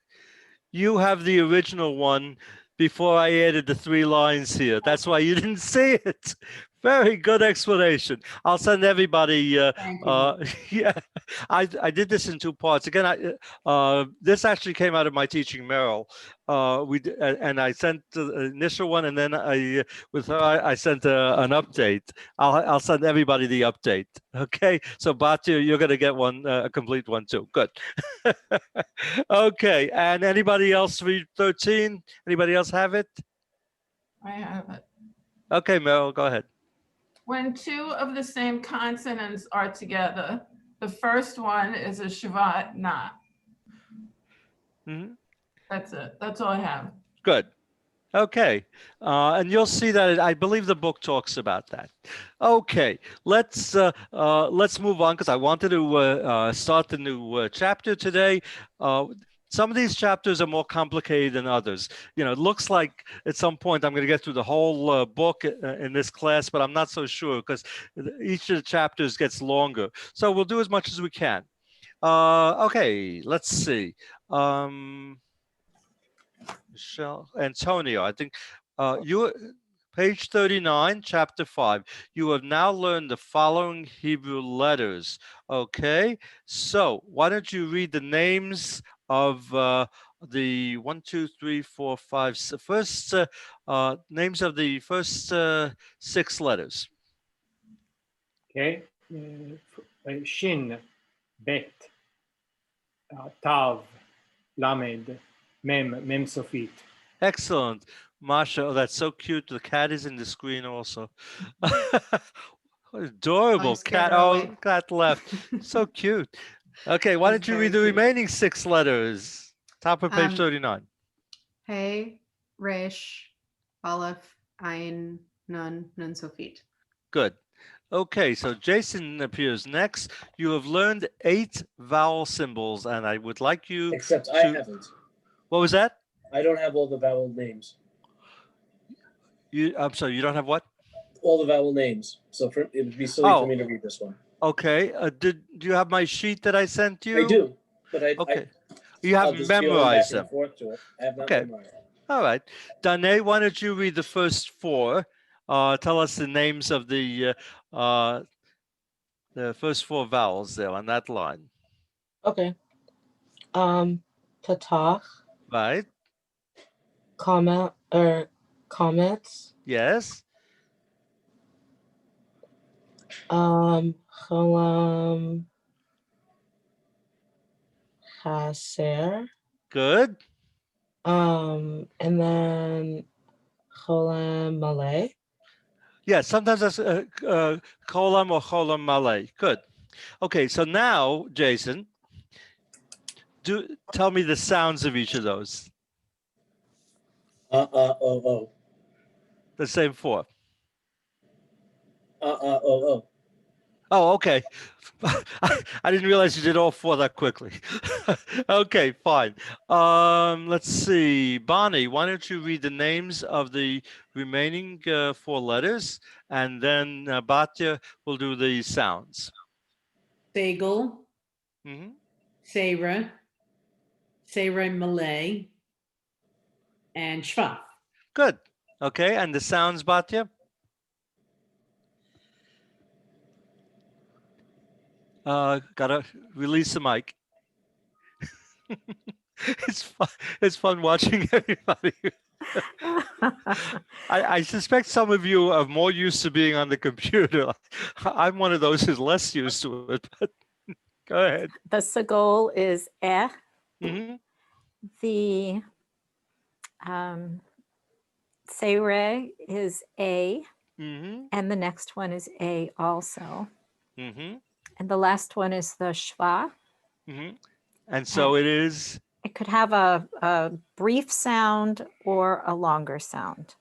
You have the original one before I added the 3 lines here. That's why you didn't see it. Very good explanation. I'll send everybody. Thank you. Yeah, I did this in two parts. Again, this actually came out of my teaching Merrill. And I sent the initial one, and then with her I sent an update. I'll send everybody the update. Okay, so Batya, you're going to get one, a complete one too. Good. Okay, and anybody else read 13? Anybody else have it? I have it. Okay, Merrill, go ahead. When two of the same consonants are together, the first one is a Shvat Na. Mhm. That's it. That's all I have. Good. Okay, and you'll see that I believe the book talks about that. Okay, let's move on because I wanted to start the new chapter today. Some of these chapters are more complicated than others. You know, it looks like at some point I'm going to get through the whole book in this class, but I'm not so sure because each of the chapters gets longer. So we'll do as much as we can. Okay, let's see. Michelle, Antonio, I think you, page 39, chapter 5. You have now learned the following Hebrew letters. Okay, so why don't you read the names of the 1, 2, 3, 4, 5, first names of the first 6 letters. Okay. Shin, Bet, Tav, Lamed, Mem Sofit. Excellent. Masha, oh, that's so cute. The cat is in the screen also. Adorable cat. Oh, cat left. So cute. Okay, why don't you read the remaining 6 letters? Top of page 39. Hey, Resh, Aleph, Ayin, Nun, Nun Sofit. Good. Okay, so Jason appears next. You have learned 8 vowel symbols, and I would like you Except to... I haven't. What was that? I don't have all the vowel names. I'm sorry, you don't have what? All the vowel names. So it would be silly for me to read this one. Okay. Do you have my sheet that I sent you? I do, but Okay. You haven't memorized them. I have not Okay. memorized. All right. Danae, why don't you read the first 4? Tell us the names of the first 4 vowels there on that line. Okay. Patach. Right. Comets. Yes. Cholam. Chaser. Good. And then Cholam Malay. Yeah, sometimes that's cholam or cholam malay. Good. Okay, so now, Jason, tell me the sounds of each of those. Oh. The same 4. Oh. Oh, okay. I didn't realize you did all 4 that quickly. Okay, fine. Let's see. Bonnie, why don't you read the names of the remaining 4 letters, and then Batya will do the sounds. Segel, Sarah, Sarah Malay, and Shva. Good. Okay, and the sounds, Batya? Gotta release the mic. It's fun watching everybody. I suspect some of you are more used to being on the computer. I'm one of those who's less used to it, but go ahead. The Segol is eh. The Seire is a. And the next one is a also. And the last one is the Shva. And so it is? It could have a brief sound or a longer sound.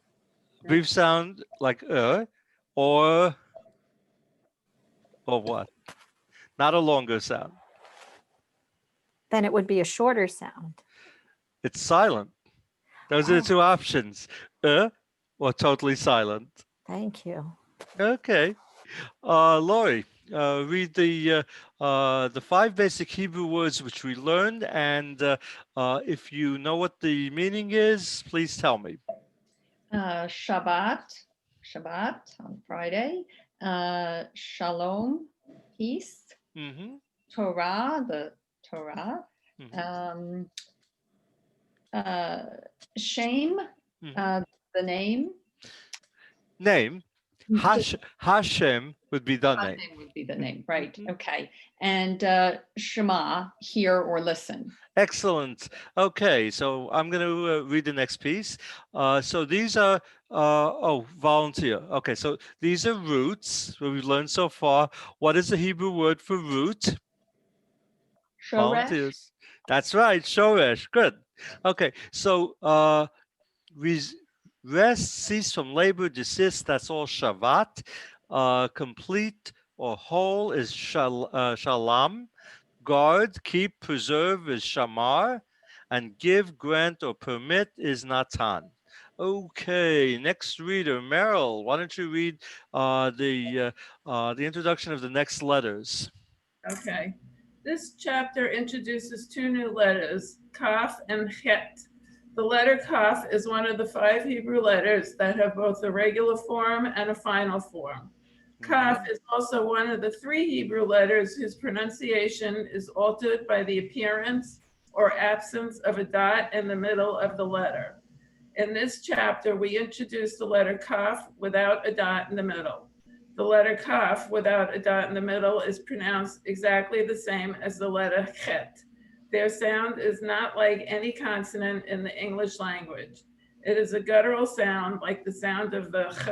Brief sound like or what? Not a longer sound. Then it would be a shorter sound. It's silent. Those are the 2 options. Or totally silent. Thank you. Okay. Lori, read the 5 basic Hebrew words which we learned, and if you know what the meaning is, please tell me. Shabbat, Shabbat on Friday, Shalom, peace, Torah, the Torah, Shem, the name. Name. Hashem would be the name. Hashem would be the name, right? Okay. And Shema, hear or listen. Excellent. Okay, so I'm going to read the next piece. So these are, volunteer. Okay, so these are roots, what we've learned so far. What is the Hebrew word for root? Shoresh. Volunteers. That's right, shoresh. Good. Okay, so rest, cease from labor, desist, that's all Shabbat. Complete or whole is shalom. Guard, keep, preserve is shamar, and give, grant, or permit is natan. Okay, next reader, Meryl, why don't you read the introduction of the next letters? Okay. This chapter introduces two new letters, Kaf and Het. The letter Kaf is one of the 5 Hebrew letters that have both a regular form and a final form. Kaf is also one of the 3 Hebrew letters whose pronunciation is altered by the appearance or absence of a dot in the middle of the letter. In this chapter, we introduce the letter Kaf without a dot in the middle. The letter Kaf without a dot in the middle is pronounced exactly the same as the letter Het. Their sound is not like any consonant in the English language. It is a guttural sound like the sound of the ch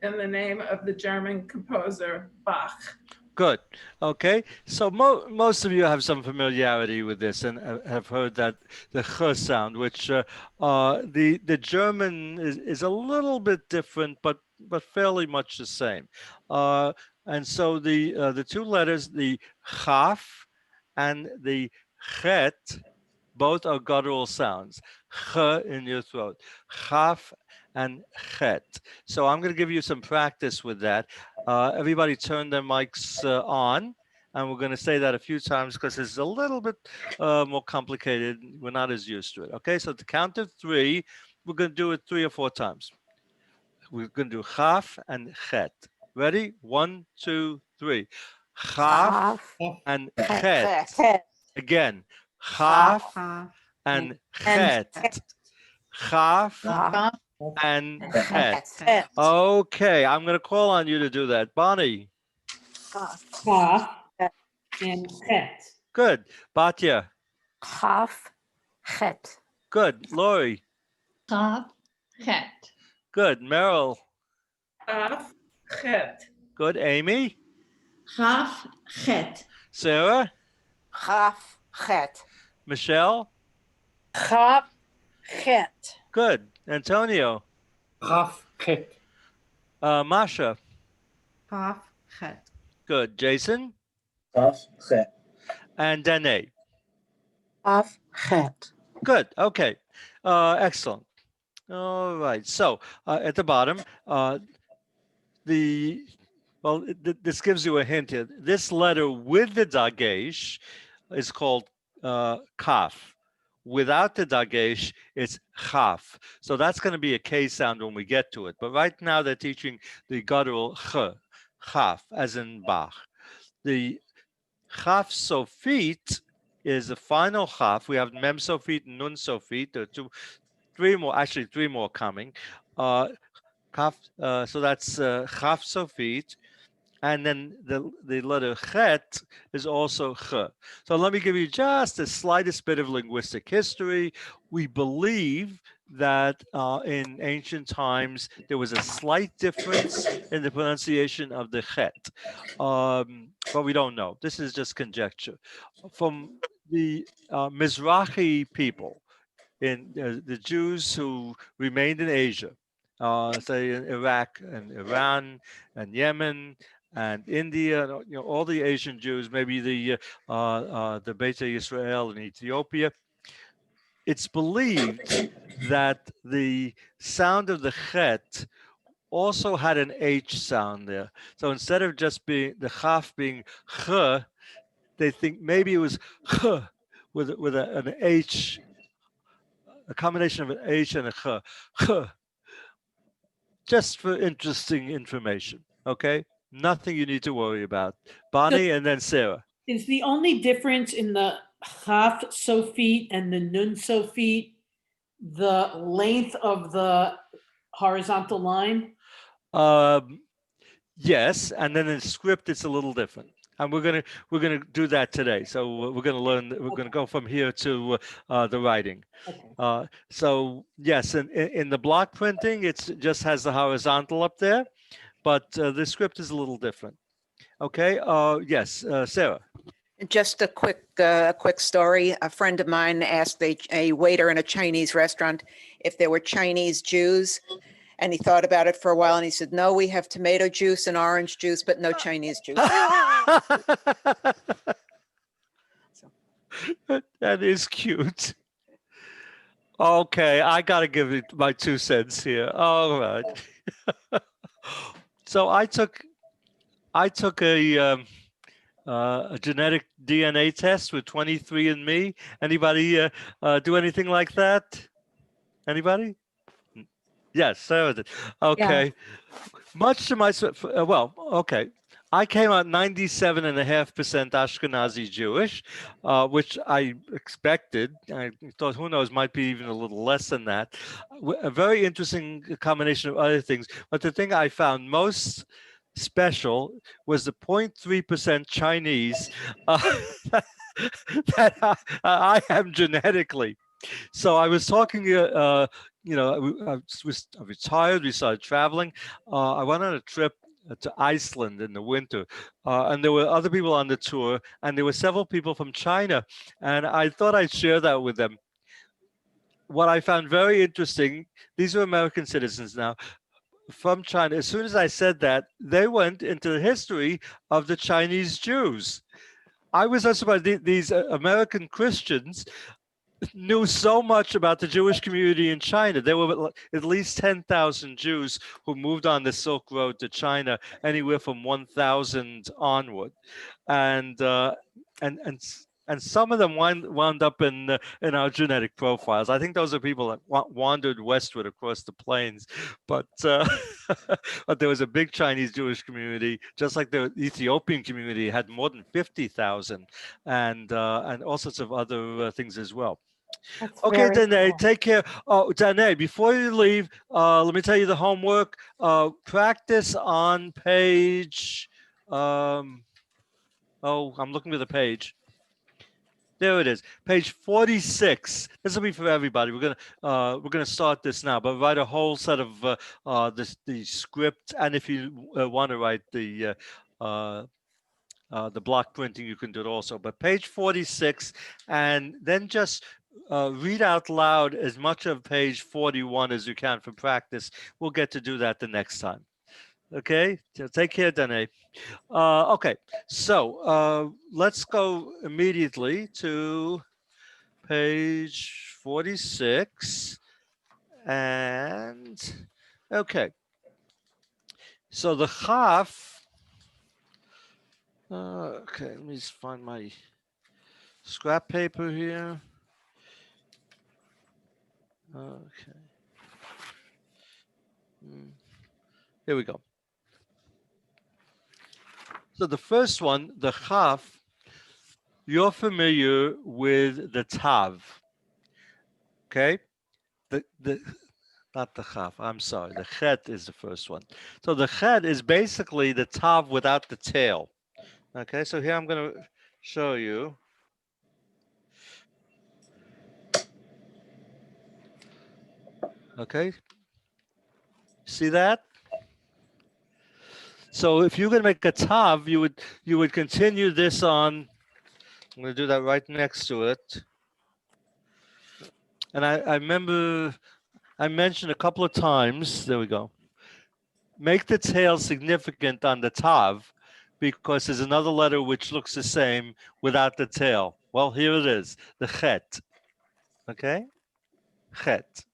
in the name of the German composer Bach. Good. Okay. So most of you have some familiarity with this and have heard that the ch sound, which the German is a little bit different, but fairly much the same. And so the 2 letters, the chaf and the chet, both are guttural sounds. Ch in your throat. Chaf and chet. So I'm going to give you some practice with that. Everybody turn their mics on. And we're going to say that a few times because it's a little bit more complicated. We're not as used to it. Okay, so to count to 3, we're going to do it 3 or 4 times. We're going to do chaf and chet. Ready? 1, 2, 3. Chaf and chet. Again. Chaf and chet. Chaf and chet. Okay, I'm going to call on you to do that. Bonnie. Chaf and het. Good. Batya. Chaf, Het. Good. Lori. Chaf, Het. Good. Meryl. Chaf, Het. Good. Amy. Chaf, Het. Sarah. Chaf, Het. Michelle. Chaf, Het. Good. Antonio. Chaf, Het. Masha. Chaf, Het. Good. Jason. Chaf, Het. And Danae. Chaf, Het. Good. Okay. Excellent. All right. So at the bottom, this gives you a hint here. This letter with the dagesh is called kaf. Without the dagesh, it's chaf. So that's going to be a K sound when we get to it. But right now they're teaching the guttural ch, chaf, as in Bach. The chaf sofit is the final chaf. We have mem sofit and nun sofit. There are 3 more coming. Kaf, so that's chaf sofit. And then the letter chet is also ch. So let me give you just the slightest bit of linguistic history. We believe that in ancient times, there was a slight difference in the pronunciation of the chet, but we don't know. This is just conjecture. From the Mizrahi people, in the Jews who remained in Asia, say in Iraq and Iran and Yemen, and India, all the Asian Jews, maybe the Beta Israel in Ethiopia. It's believed that the sound of the chet also had an H sound there. So instead of just being the chaf being ch, they think maybe it was ch with an H, a combination of an H and a ch. just for interesting information. Okay, nothing you need to worry about. Bonnie and then Sarah. Is the only difference in the Chaf Sofit and the Nun Sofit the length of the horizontal line? Yes, and then in script it's a little different, and we're gonna do that today. So we're gonna learn. We're gonna go from here to the writing. Okay. So yes, in the block printing, it just has the horizontal up there, but the script is a little different. Okay. Yes, Sarah. Just a quick story. A friend of mine asked a waiter in a Chinese restaurant if there were Chinese Jews, and he thought about it for a while, and he said, "No, we have tomato juice and orange juice, but no Chinese juice." That is cute. Okay, I gotta give it my 2 cents here. All right. So I took a genetic DNA test with 23andMe. Anybody do anything like that? Anybody? Yes, Sarah did. Okay. Much to my well, okay. I came out 97.5% Ashkenazi Jewish, which I expected. I thought, who knows, might be even a little less than that. A very interesting combination of other things. But the thing I found most special was the 0.3% Chinese that I am genetically. So I was talking, I retired, we started traveling. I went on a trip to Iceland in the winter, and there were other people on the tour, and there were several people from China, and I thought I'd share that with them. What I found very interesting, these are American citizens now, from China. As soon as I said that, they went into the history of the Chinese Jews. I was so surprised. These American Christians knew so much about the Jewish community in China. There were at least 10,000 Jews who moved on the Silk Road to China, anywhere from 1,000 onward, and some of them wound up in our genetic profiles. I think those are people that wandered westward across the plains, but but there was a big Chinese Jewish community, just like the Ethiopian community had more than 50,000, and all sorts of other things as well. That's Okay, very Danae, cool. take care. Oh, Danae, before you leave, let me tell you the homework. Practice on page. I'm looking for the page. There it is, page 46. This will be for everybody. We're gonna start this now, but write a whole set of the script, and if you want to write the block printing, you can do it also. But page 46, and then just read out loud as much of page 41 as you can for practice. We'll get to do that the next time. Okay, so take care, Danae. Okay, so let's go immediately to page 46. And okay, so the Chaf. Okay, let me just find my scrap paper here. Okay. Here we go. So the first one, the Chaf, you're familiar with the Tav. Okay? Not the Chaf, I'm sorry. The Chet is the first one. So the Chet is basically the Tav without the tail. Okay, so here I'm going to show you. Okay. See that? So if you're going to make a Tav, you would continue this on. I'm going to do that right next to it. And I remember I mentioned a couple of times, there we go, make the tail significant on the Tav, because there's another letter which looks the same without the tail. Well, here it is, the Chet. Okay? Chet.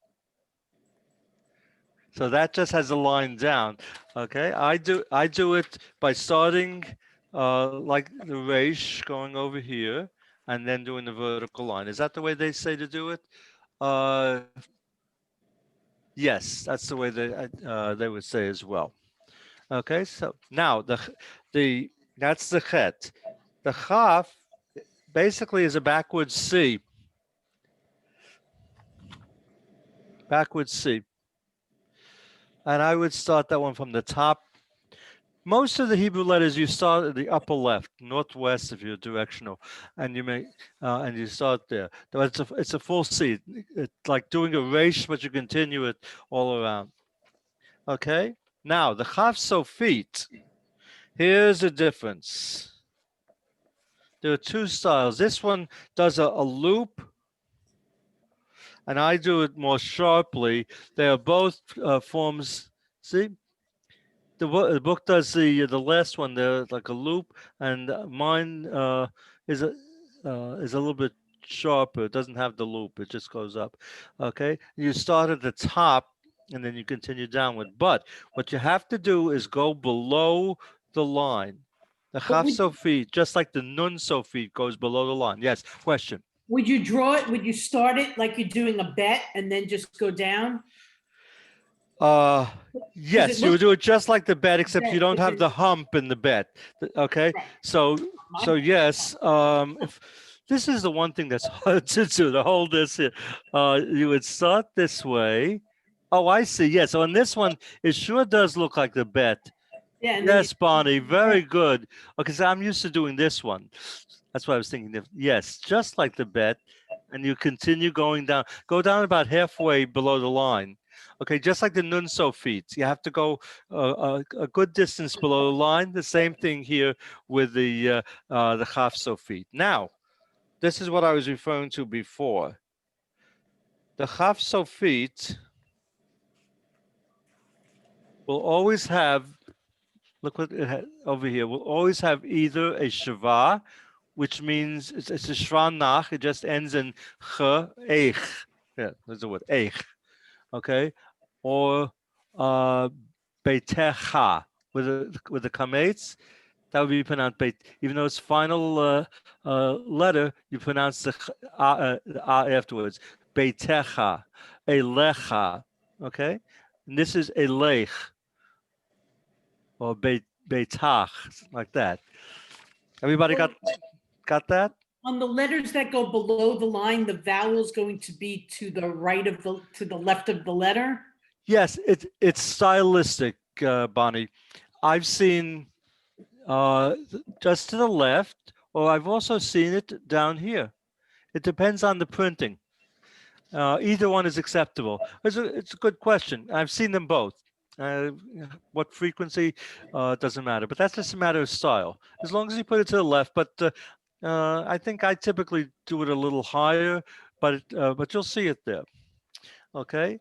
So that just has a line down. Okay? I do it by starting like the Resh going over here and then doing the vertical line. Is that the way they say to do it? Yes, that's the way they would say as well. Okay, so now that's the chet. The chaf basically is a backwards C. Backwards C. And I would start that one from the top. Most of the Hebrew letters you start at the upper left, northwest if you're directional, and you start there. It's a full C. It's like doing a race, but you continue it all around. Okay. Now the chaf sofit. Here's the difference. There are two styles. This one does a loop, and I do it more sharply. They are both forms. See, the book does the last one there like a loop, and mine is a little bit sharper. It doesn't have the loop. It just goes up. Okay, you start at the top, and then you continue downward. But what you have to do is go below the line. The chaf sofit, just like the nun sofit, goes below the line. Yes. Question. Would you draw it? Would you start it like you're doing a bet and then just go down? Yes, you would do it just like the bet, except you don't have the hump in the bet. Okay, so yes, if this is the one thing that's hard to do, to hold this here, you would start this way. Oh, I see. Yes, so on this one, it sure does look like the bet. Yeah. Yes, Bonnie, very good. Okay, so I'm used to doing this one. That's what I was thinking. Yes, just like the bet, and you continue going down. Go down about halfway below the line. Okay, just like the nun sofit, you have to go a good distance below the line. The same thing here with the chaf sofit. Now, this is what I was referring to before. The chaf sofit will always have. Look what it has over here. We'll always have either a shava, which means it's a shva nach. It just ends in ch, eich. Yeah, there's the word eich. Okay, or beitecha with the kametz. That would be pronounced beit. Even though it's final letter, you pronounce the afterwards. Beitecha, elecha. Okay, and this is elech. Or beitach, like that. Everybody got that? On the letters that go below the line, the vowel is going to be to the right of to the left of the letter? Yes, it's stylistic, Bonnie. I've seen just to the left, or I've also seen it down here. It depends on the printing. Either one is acceptable. It's a good question. I've seen them both. What frequency doesn't matter, but that's just a matter of style. As long as you put it to the left, but I think I typically do it a little higher, but you'll see it there. Okay,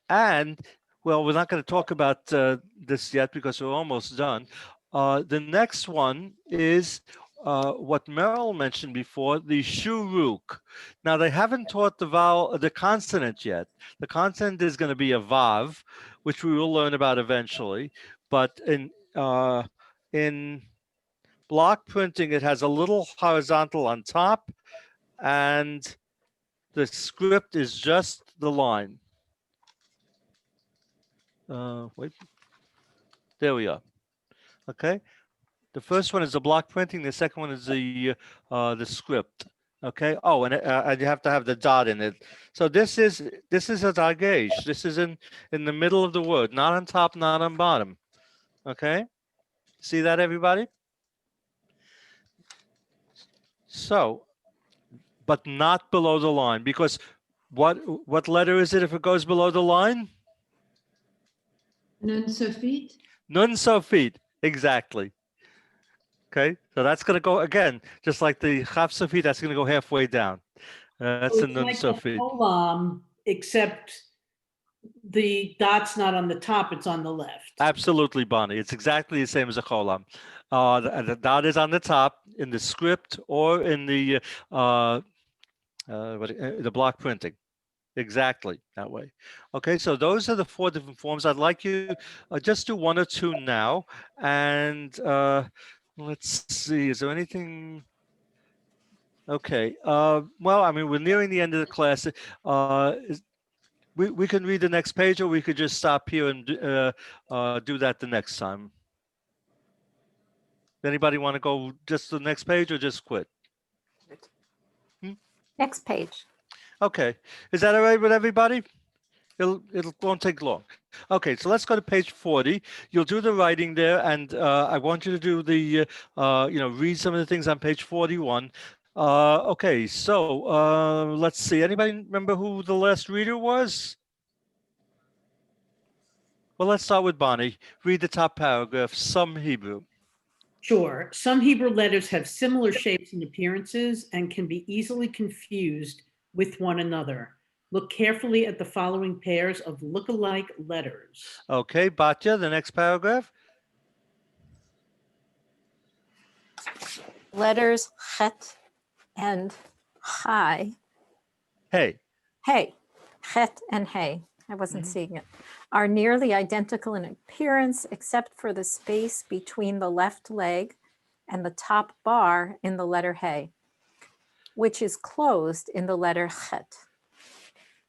and well, we're not going to talk about this yet because we're almost done. The next one is what Meryl mentioned before, the shuruk. Now they haven't taught the consonant yet. The consonant is going to be a vav, which we will learn about eventually. But in block printing, it has a little horizontal on top, and the script is just the line. Wait, there we are. Okay. The first one is the block printing. The second one is the script. Okay. Oh, and you have to have the dot in it. So this is a dagesh. This is in the middle of the word, not on top, not on bottom. Okay. See that, everybody? So, but not below the line, because what letter is it if it goes below the line? Nun sofit. Nun sofit. Exactly. Okay, so that's going to go again, just like the chaf sofit. That's going to go halfway down. That's the nun sofit. Except the dot's not on the top; it's on the left. Absolutely, Bonnie. It's exactly the same as a cholam. The dot is on the top in the script or in the block printing. Exactly that way. Okay, so those are the 4 different forms. I'd like you just do 1 or 2 now, and let's see. Is there anything? Okay. Well, I mean, we're nearing the end of the class. we can read the next page, or we could just stop here and do that the next time. Anybody want to go just to the next page or just quit? Next page. Okay, is that all right with everybody? It won't take long. Okay, so let's go to page 40. You'll do the writing there, and I want you to do the, read some of the things on page 41. Okay, so let's see. Anybody remember who the last reader was? Well, let's start with Bonnie. Read the top paragraph, some Hebrew. Sure. Some Hebrew letters have similar shapes and appearances and can be easily confused with one another. Look carefully at the following pairs of look-alike letters. Okay, Batya, the next paragraph. Letters chet and chai. Hey. Hey. Chet and hey. I wasn't seeing it. Are nearly identical in appearance, except for the space between the left leg and the top bar in the letter hey, which is closed in the letter chet.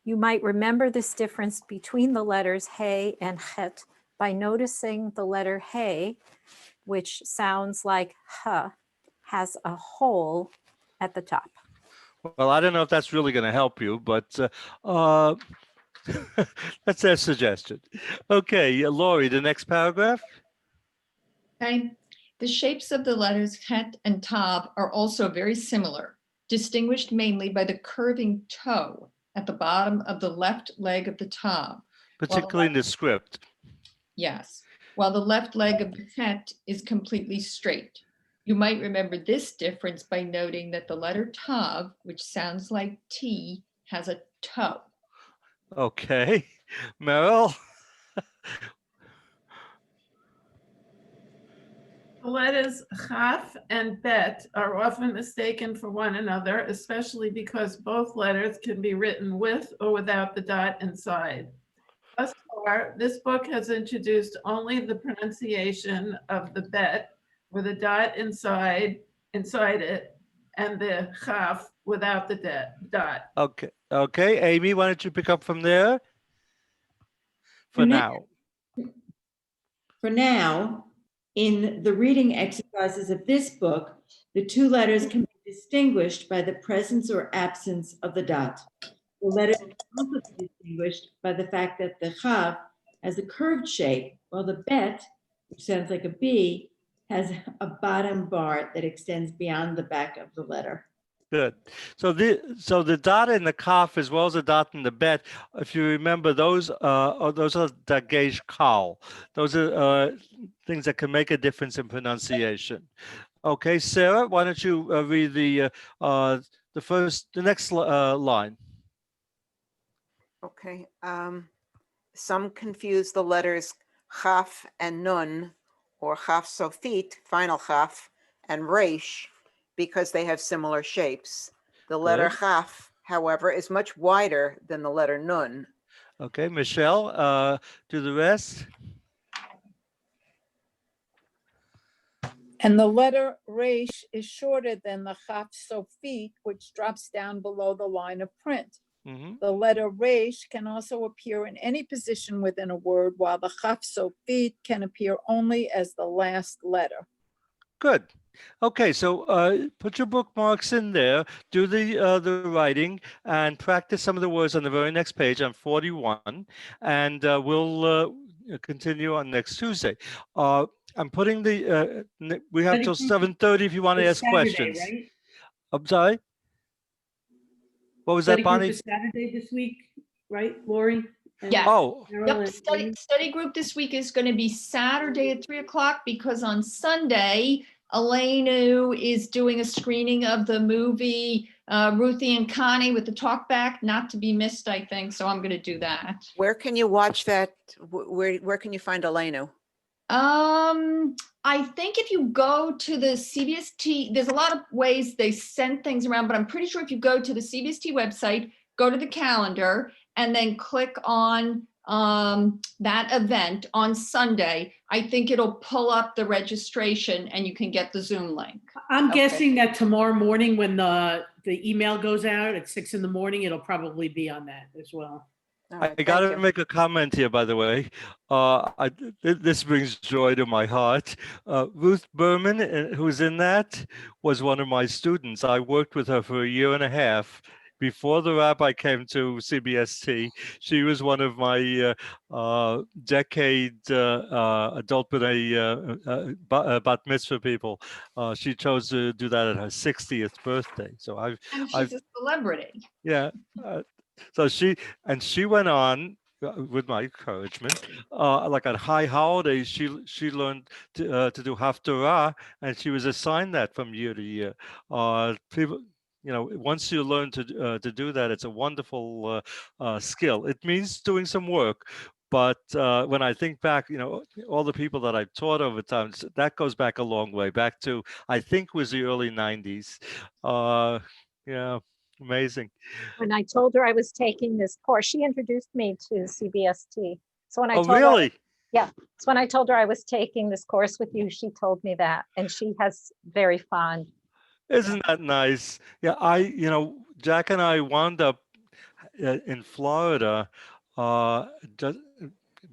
You might remember this difference between the letters hey and chet by noticing the letter hey, which sounds like h, has a hole at the top. Well, I don't know if that's really going to help you, but that's their suggestion. Okay, Lori, the next paragraph. Okay. The shapes of the letters het and tav are also very similar, distinguished mainly by the curving toe at the bottom of the left leg of the tav. Particularly in the script. Yes, while the left leg of the het is completely straight. You might remember this difference by noting that the letter tav, which sounds like T, has a toe. Okay, Meryl. The letters chaf and bet are often mistaken for one another, especially because both letters can be written with or without the dot inside. Thus far, this book has introduced only the pronunciation of the bet with a dot inside it, and the chaf without the dot. Okay, Amy, why don't you pick up from there? For now. For now, in the reading exercises of this book, the two letters can be distinguished by the presence or absence of the dot. The letters can also be distinguished by the fact that the chav has a curved shape, while the bet, which sounds like a B, has a bottom bar that extends beyond the back of the letter. Good. So the dot in the kaf as well as the dot in the bet, if you remember, those are dagej kal. Those are things that can make a difference in pronunciation. Okay, Sarah, why don't you read the next line? Okay. Some confuse the letters chaf and nun, or chaf sofit, final chaf, and resh, because they have similar shapes. The letter chaf, however, is much wider than the letter nun. Okay, Michelle, do the rest. And the letter resh is shorter than the chaf sofit, which drops down below the line of print. The letter resh can also appear in any position within a word, while the chaf sofit can appear only as the last letter. Good. Okay, so put your bookmarks in there, do the writing, and practice some of the words on the very next page on 41, and we'll continue on next Tuesday. I'm putting we have till 7:30 if you want to ask questions. Right? I'm sorry? What was that, Bonnie? Saturday this week, right, Lori? Yes. Oh. Yep. Study group this week is going to be Saturday at 3:00 because on Sunday, Elenu is doing a screening of the movie Ruthie and Connie with the talkback, not to be missed, I think. So I'm going to do that. Where can you watch that? Where can you find Elenu? I think if you go to the CBST, there's a lot of ways they send things around, but I'm pretty sure if you go to the CBST website, go to the calendar, and then click on that event on Sunday, I think it'll pull up the registration and you can get the Zoom link. I'm guessing that tomorrow morning when the email goes out at 6 in the morning, it'll probably be on that as well. All right, I got thank to you. make a comment here, by the way. This brings joy to my heart. Ruth Berman, who's in that, was one of my students. I worked with her for a year and a half. Before the rabbi came to CBST, she was one of my decade adult bat mitzvah people. She chose to do that at her 60th birthday. So And I've she's a celebrity. yeah. So she went on with my encouragement, like on high holidays, she learned to do haftarah, and she was assigned that from year to year. People, once you learn to do that, it's a wonderful skill. It means doing some work. But when I think back, all the people that I've taught over time, that goes back a long way, back to, I think, was the early 90s. Yeah, amazing. When I told her I was taking this course, she introduced me to CBST. So when I Oh, told her, really? yeah, so when I told her I was taking this course with you, she told me that, and she has very fond. Isn't that nice? Yeah, Jack and I wound up in Florida. Just,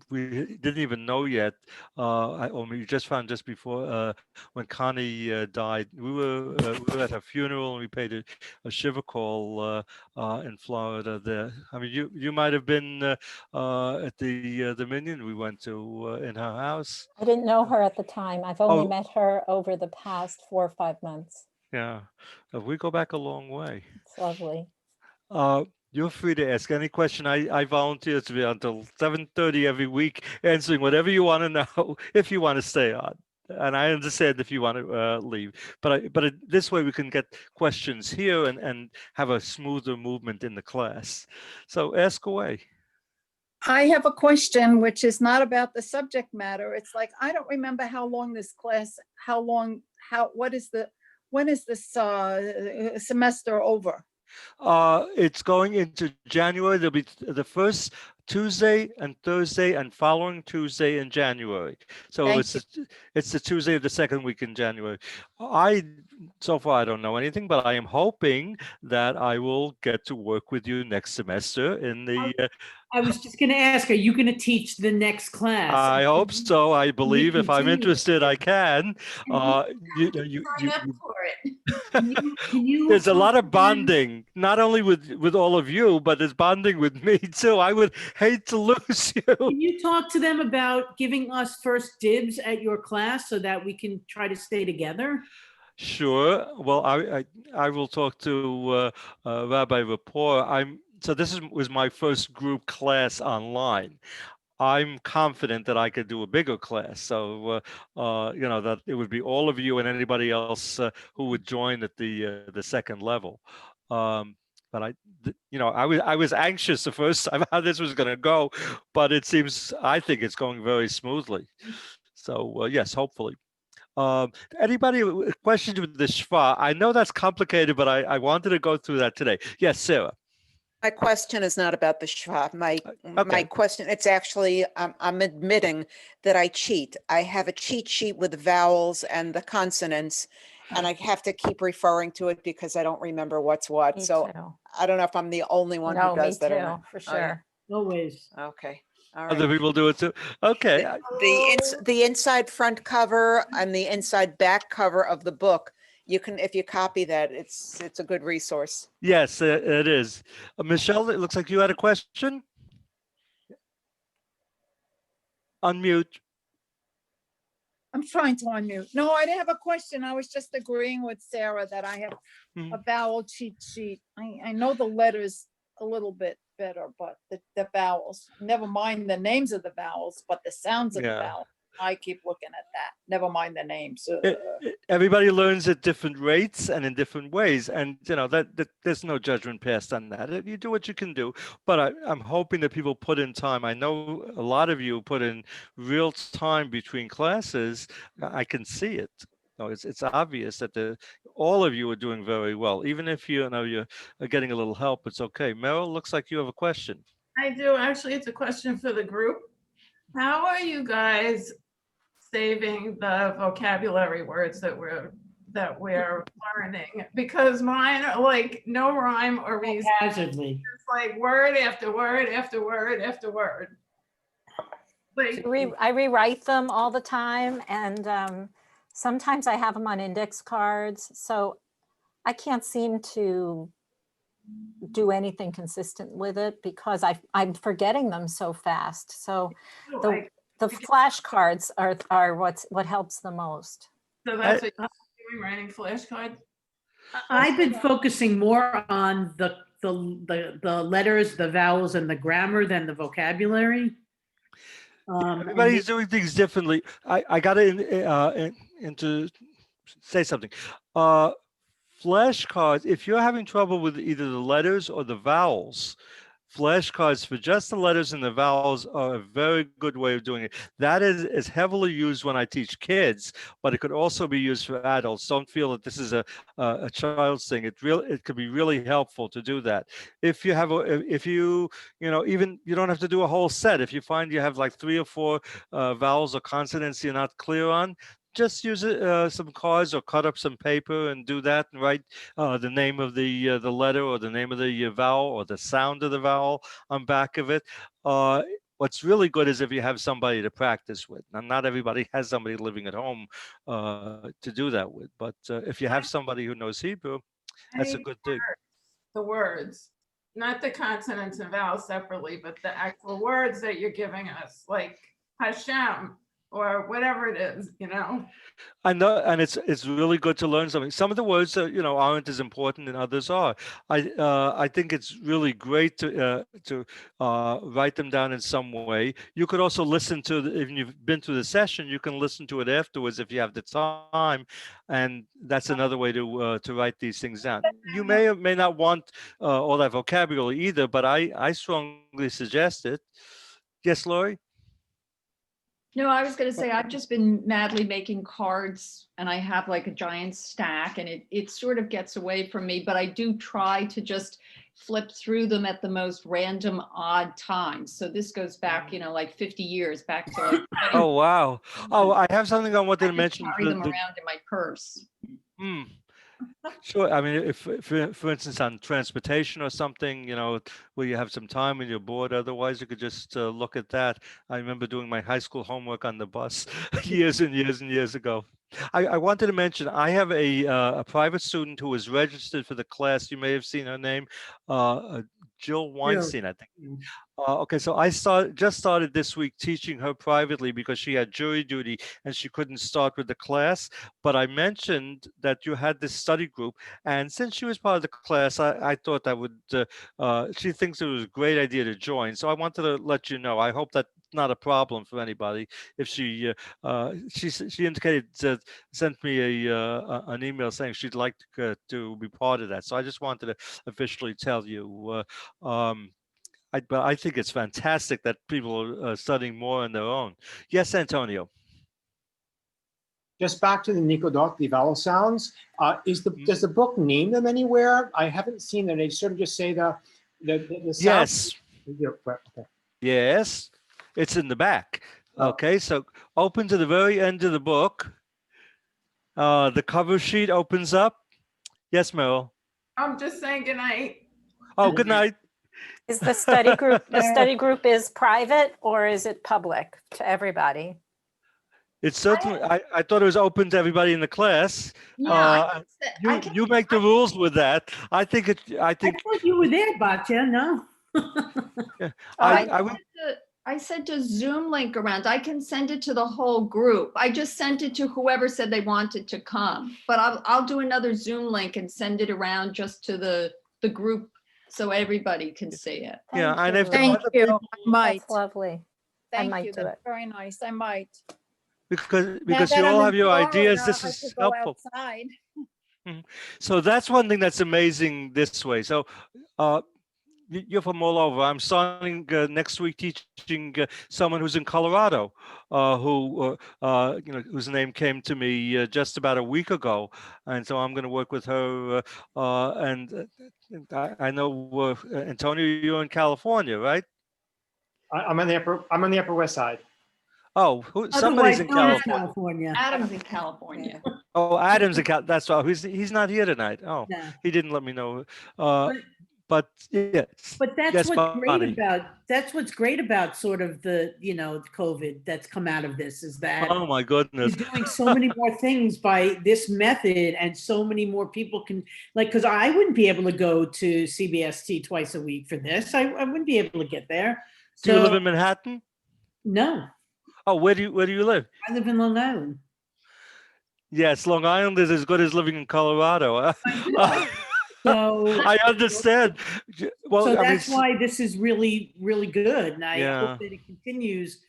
we didn't even know yet. Or we just found just before when Connie died. We were at her funeral and we paid a shiva call in Florida. There, I mean, you might have been at the Minion we went to in her house. I didn't know her at the time. I've only Oh. met her over the past 4 or 5 months. Yeah, we go back a long way. It's lovely. You're free to ask any question. I volunteer to be until 7:30 every week, answering whatever you want to know, if you want to stay on. And I understand if you want to leave. But this way we can get questions here and have a smoother movement in the class. So ask away. I have a question which is not about the subject matter. It's like, I don't remember how long this class, when is this semester over? It's going into January. There'll be the first Tuesday and Thursday and following Tuesday in January. So Thank it's the Tuesday of the second week in January. So far I don't know anything, but I am hoping that I will get to work with you next semester in the. I was just going to ask, are you going to teach the next class? I hope so. I believe if I'm continue. interested, I can. Sign up for it. Can you There's a talk lot to of them? bonding, not only with all of you, but there's bonding with me too. I would hate to lose you. Can you talk to them about giving us first dibs at your class so that we can try to stay together? Sure. Well, I will talk to Rabbi Rapport. So this was my first group class online. I'm confident that I could do a bigger class. So, that it would be all of you and anybody else who would join at the second level. But I was anxious the first time how this was going to go, but I think it's going very smoothly. So yes, hopefully. Anybody questions with the Shva? I know that's complicated, but I wanted to go through that today. Yes, Sarah. My question is not about the Shva. My Okay. question, it's actually, I'm admitting that I cheat. I have a cheat sheet with the vowels and the consonants, and I have to keep referring to it because I don't remember what's what. Me So too. I don't know if I'm the only one No, who me does that or too, not. for Oh, yeah. sure. Always. Okay, all Other right. people do it too. Okay. The inside front cover and the inside back cover of the book, you can, if you copy that, it's a good resource. Yes, it is. Michelle, it looks like you had a question. Unmute. I'm trying to unmute. No, I didn't have a question. I was just agreeing with Sarah that I have a vowel cheat sheet. I know the letters a little bit better, but the vowels, never mind the names of the vowels, but the sounds of the vowels. I keep looking at that. Never mind the names. Everybody learns at different rates and in different ways, and that there's no judgment passed on that. You do what you can do, but I'm hoping that people put in time. I know a lot of you put in real time between classes. I can see it. It's obvious that all of you are doing very well. Even if you're getting a little help, it's okay. Meryl, looks like you have a question. I do. Actually, it's a question for the group. How are you guys saving the vocabulary words that we're that we're learning, because mine are like no rhyme or reason. Haphazardly. It's like word after word after word after word. Like, I rewrite them all the time, and sometimes I have them on index cards, so I can't seem to do anything consistent with it because I'm forgetting them so fast. So like, the flashcards are what helps the most. so that's what you're doing, writing flashcards? I've been focusing more on the letters, the vowels, and the grammar than the vocabulary. Everybody's doing things differently. I got into say something. Flashcards, if you're having trouble with either the letters or the vowels, flashcards for just the letters and the vowels are a very good way of doing it. That is heavily used when I teach kids, but it could also be used for adults. Don't feel that this is a child's thing. It could be really helpful to do that. If you have if you even you don't have to do a whole set. If you find you have like 3 or 4 vowels or consonants you're not clear on, just use some cards or cut up some paper and do that and write the name of the letter or the name of the vowel or the sound of the vowel on back of it. What's really good is if you have somebody to practice with. Now, not everybody has somebody living at home to do that with, but if you have somebody who knows Hebrew, that's a good thing. The words, not the consonants and vowels separately, but the actual words that you're giving us, like Hashem, or whatever it is, I know, and it's really good to learn something. Some of the words aren't as important and others are. I think it's really great to write them down in some way. You could also listen to if you've been through the session, you can listen to it afterwards if you have the time, and that's another way to write these things down. You may or may not want all that vocabulary either, but I strongly suggest it. Yes, Lori? No, I was going to say, I've just been madly making cards and I have like a giant stack and it sort of gets away from me, but I do try to just flip through them at the most random odd times. So this goes back, like 50 years back to like, Oh, wow. Oh, I have something I wanted to mention. carry them around in my purse. Sure. I mean, if for instance, on transportation or something, where you have some time and you're bored, otherwise you could just look at that. I remember doing my high school homework on the bus years and years and years ago. I wanted to mention, I have a private student who was registered for the class. You may have seen her name, Jill Weinstein, I think. Okay, so I just started this week teaching her privately because she had jury duty and she couldn't start with the class. But I mentioned that you had this study group, and since she was part of the class, I thought I would. She thinks it was a great idea to join, so I wanted to let you know. I hope that's not a problem for anybody. If she indicated sent me an email saying she'd like to be part of that. So I just wanted to officially tell you. But I think it's fantastic that people are studying more on their own. Yes, Antonio. Just back to the Nicodot, the vowel sounds. Does the book name them anywhere? I haven't seen them. They sort of just say the sounds. Yes. Yes, it's in the back. Okay, so open to the very end of the book. The cover sheet opens up. Yes, Meryl. I'm just saying good night. Oh, good night. Is the study group is private or is it public to everybody? It's certainly, I thought it was open to everybody in the class. Yeah, you make the rules with that. I think I thought you were there, Batya, no? I sent a Zoom link around. I can send it to the whole group. I just sent it to whoever said they wanted to come, but I'll do another Zoom link and send it around just to the group so everybody can see it. Thank you. I might. That's lovely. Thank might you. do That's it. very nice. I might. Because Now that you all I'm have your in Florida, ideas, this I is could go helpful. outside. So that's one thing that's amazing this way. So you're from all over. I'm starting next week teaching someone who's in Colorado, whose name came to me just about a week ago, and so I'm going to work with her. And I know Antonio, you're in California, right? I'm on the Upper West Side. Oh, somebody's Otherwise in known as California. California. Adam's in California. Oh, Adam's in Cal. That's why he's not here tonight. Oh, No. he didn't let me know. But yes, But that's yes, what's Bonnie. great about sort of the, COVID that's come out of this is that Oh my goodness. you're doing so many more things by this method, and so many more people can, like, because I wouldn't be able to go to CBST twice a week for this. I wouldn't be able to get there. Do you live So, in Manhattan? no, Oh, where do you live? I live in Long Island. Yes, Long Island is as good as living in Colorado. So, I understand. Well, so I mean, that's why this is really, really good. And I Yeah. hope that it continues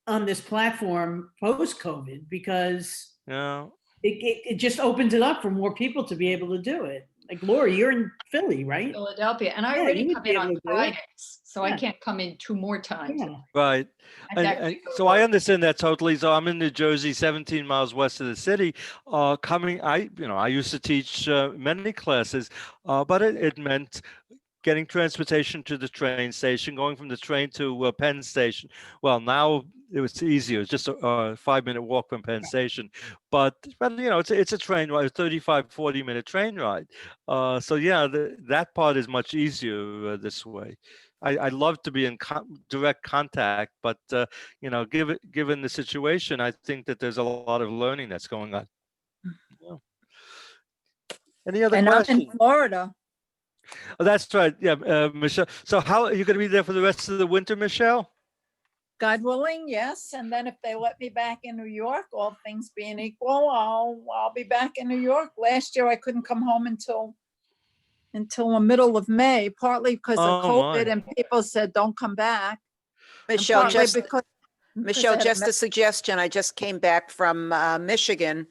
on this platform post-COVID, because yeah. it just opens it up for more people to be able to do it. Like, Laura, you're in Philly, right? Philadelphia, and I Yeah, already you would come be in able on to do it. Fridays, so I Yeah. can't come in 2 more times. Yeah. Right. I'd And actually go so to I work. understand that totally. So I'm in New Jersey, 17 miles west of the city. I used to teach many classes, but it meant getting transportation to the train station, going from the train to Penn Station. Well, now it was easier. It's just a 5-minute walk from Penn Station. But it's a train ride, 35, 40-minute train ride. So yeah, that part is much easier this way. I love to be in direct contact, but given the situation, I think that there's a lot of learning that's going on. Yeah. Any other And I'm questions? in Florida. Oh, that's right. Yeah, Michelle. So how are you going to be there for the rest of the winter, Michelle? God willing, yes. And then if they let me back in New York, all things being equal, I'll be back in New York. Last year I couldn't come home until the middle of May, partly because of Oh, COVID, my. and people said don't come back. And Michelle, partly just because Michelle, I had just met- a suggestion. I just came back from Michigan.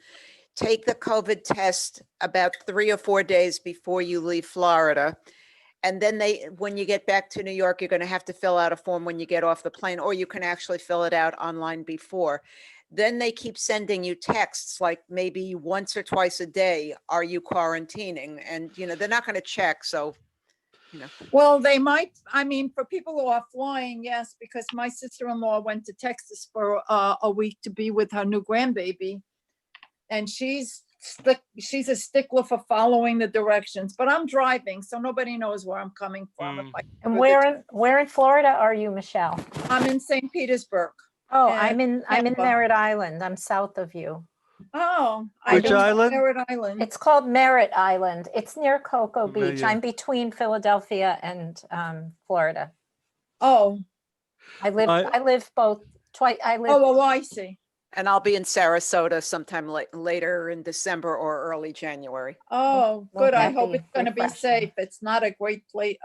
Take the COVID test about 3 or 4 days before you leave Florida. And then when you get back to New York, you're going to have to fill out a form when you get off the plane, or you can actually fill it out online before. Then they keep sending you texts like maybe once or twice a day. Are you quarantining? And, they're not going to check. So, Well, they might, for people who are flying, yes, because my sister-in-law went to Texas for a week to be with her new grandbaby. And she's a stickler for following the directions, but I'm driving, so nobody knows where I'm coming from. If I And where in Florida are you, Michelle? I'm in St. Petersburg. Oh, And I'm in Tampa. Merritt Island. I'm south of you. Oh, Which don't know island? Merritt Island. It's called Merritt Island. It's near Cocoa Beach. yeah. I'm between Philadelphia and Florida. Oh, I live both twice. I see. and I'll be in Sarasota sometime later in December or early January. Oh, Won't good. I that hope be it's going to be refreshing? safe. It's not a great place.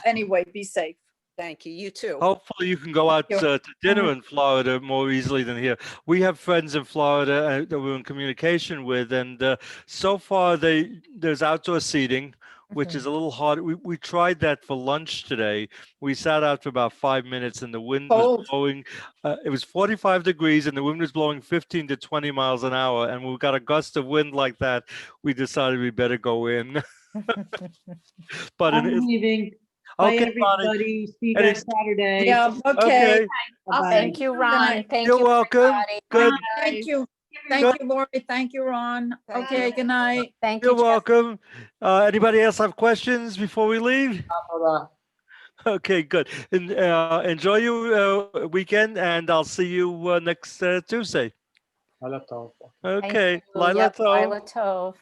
Anyway, be safe. Thank you. You too. Hopefully you can go out you. to dinner in Florida more easily than here. We have friends in Florida that we're in communication with, and so far there's outdoor seating, which is a little hard. We tried that for lunch today. We sat out for about 5 minutes, and the wind was Cold. blowing. It was 45 degrees, and the wind was blowing 15 to 20 miles an hour. And we got a gust of wind like that. We decided we better go in. But I'm leaving. Bye, okay, Bonnie. everybody. See you guys Saturday. Yeah, okay. Okay. Oh, thank you, Ron. Thank You're you, welcome. everybody. Good. Thank you. Thank you, Lori. Thank you, Ron. Thank Okay, you. good night. Thank You're you, Jeff. welcome. Anybody else have questions before we leave? Okay, good. And, enjoy your weekend, and I'll see you next Tuesday. Laila Tov. Thank Okay, you. Lila Yep, Tov. Lila Tov.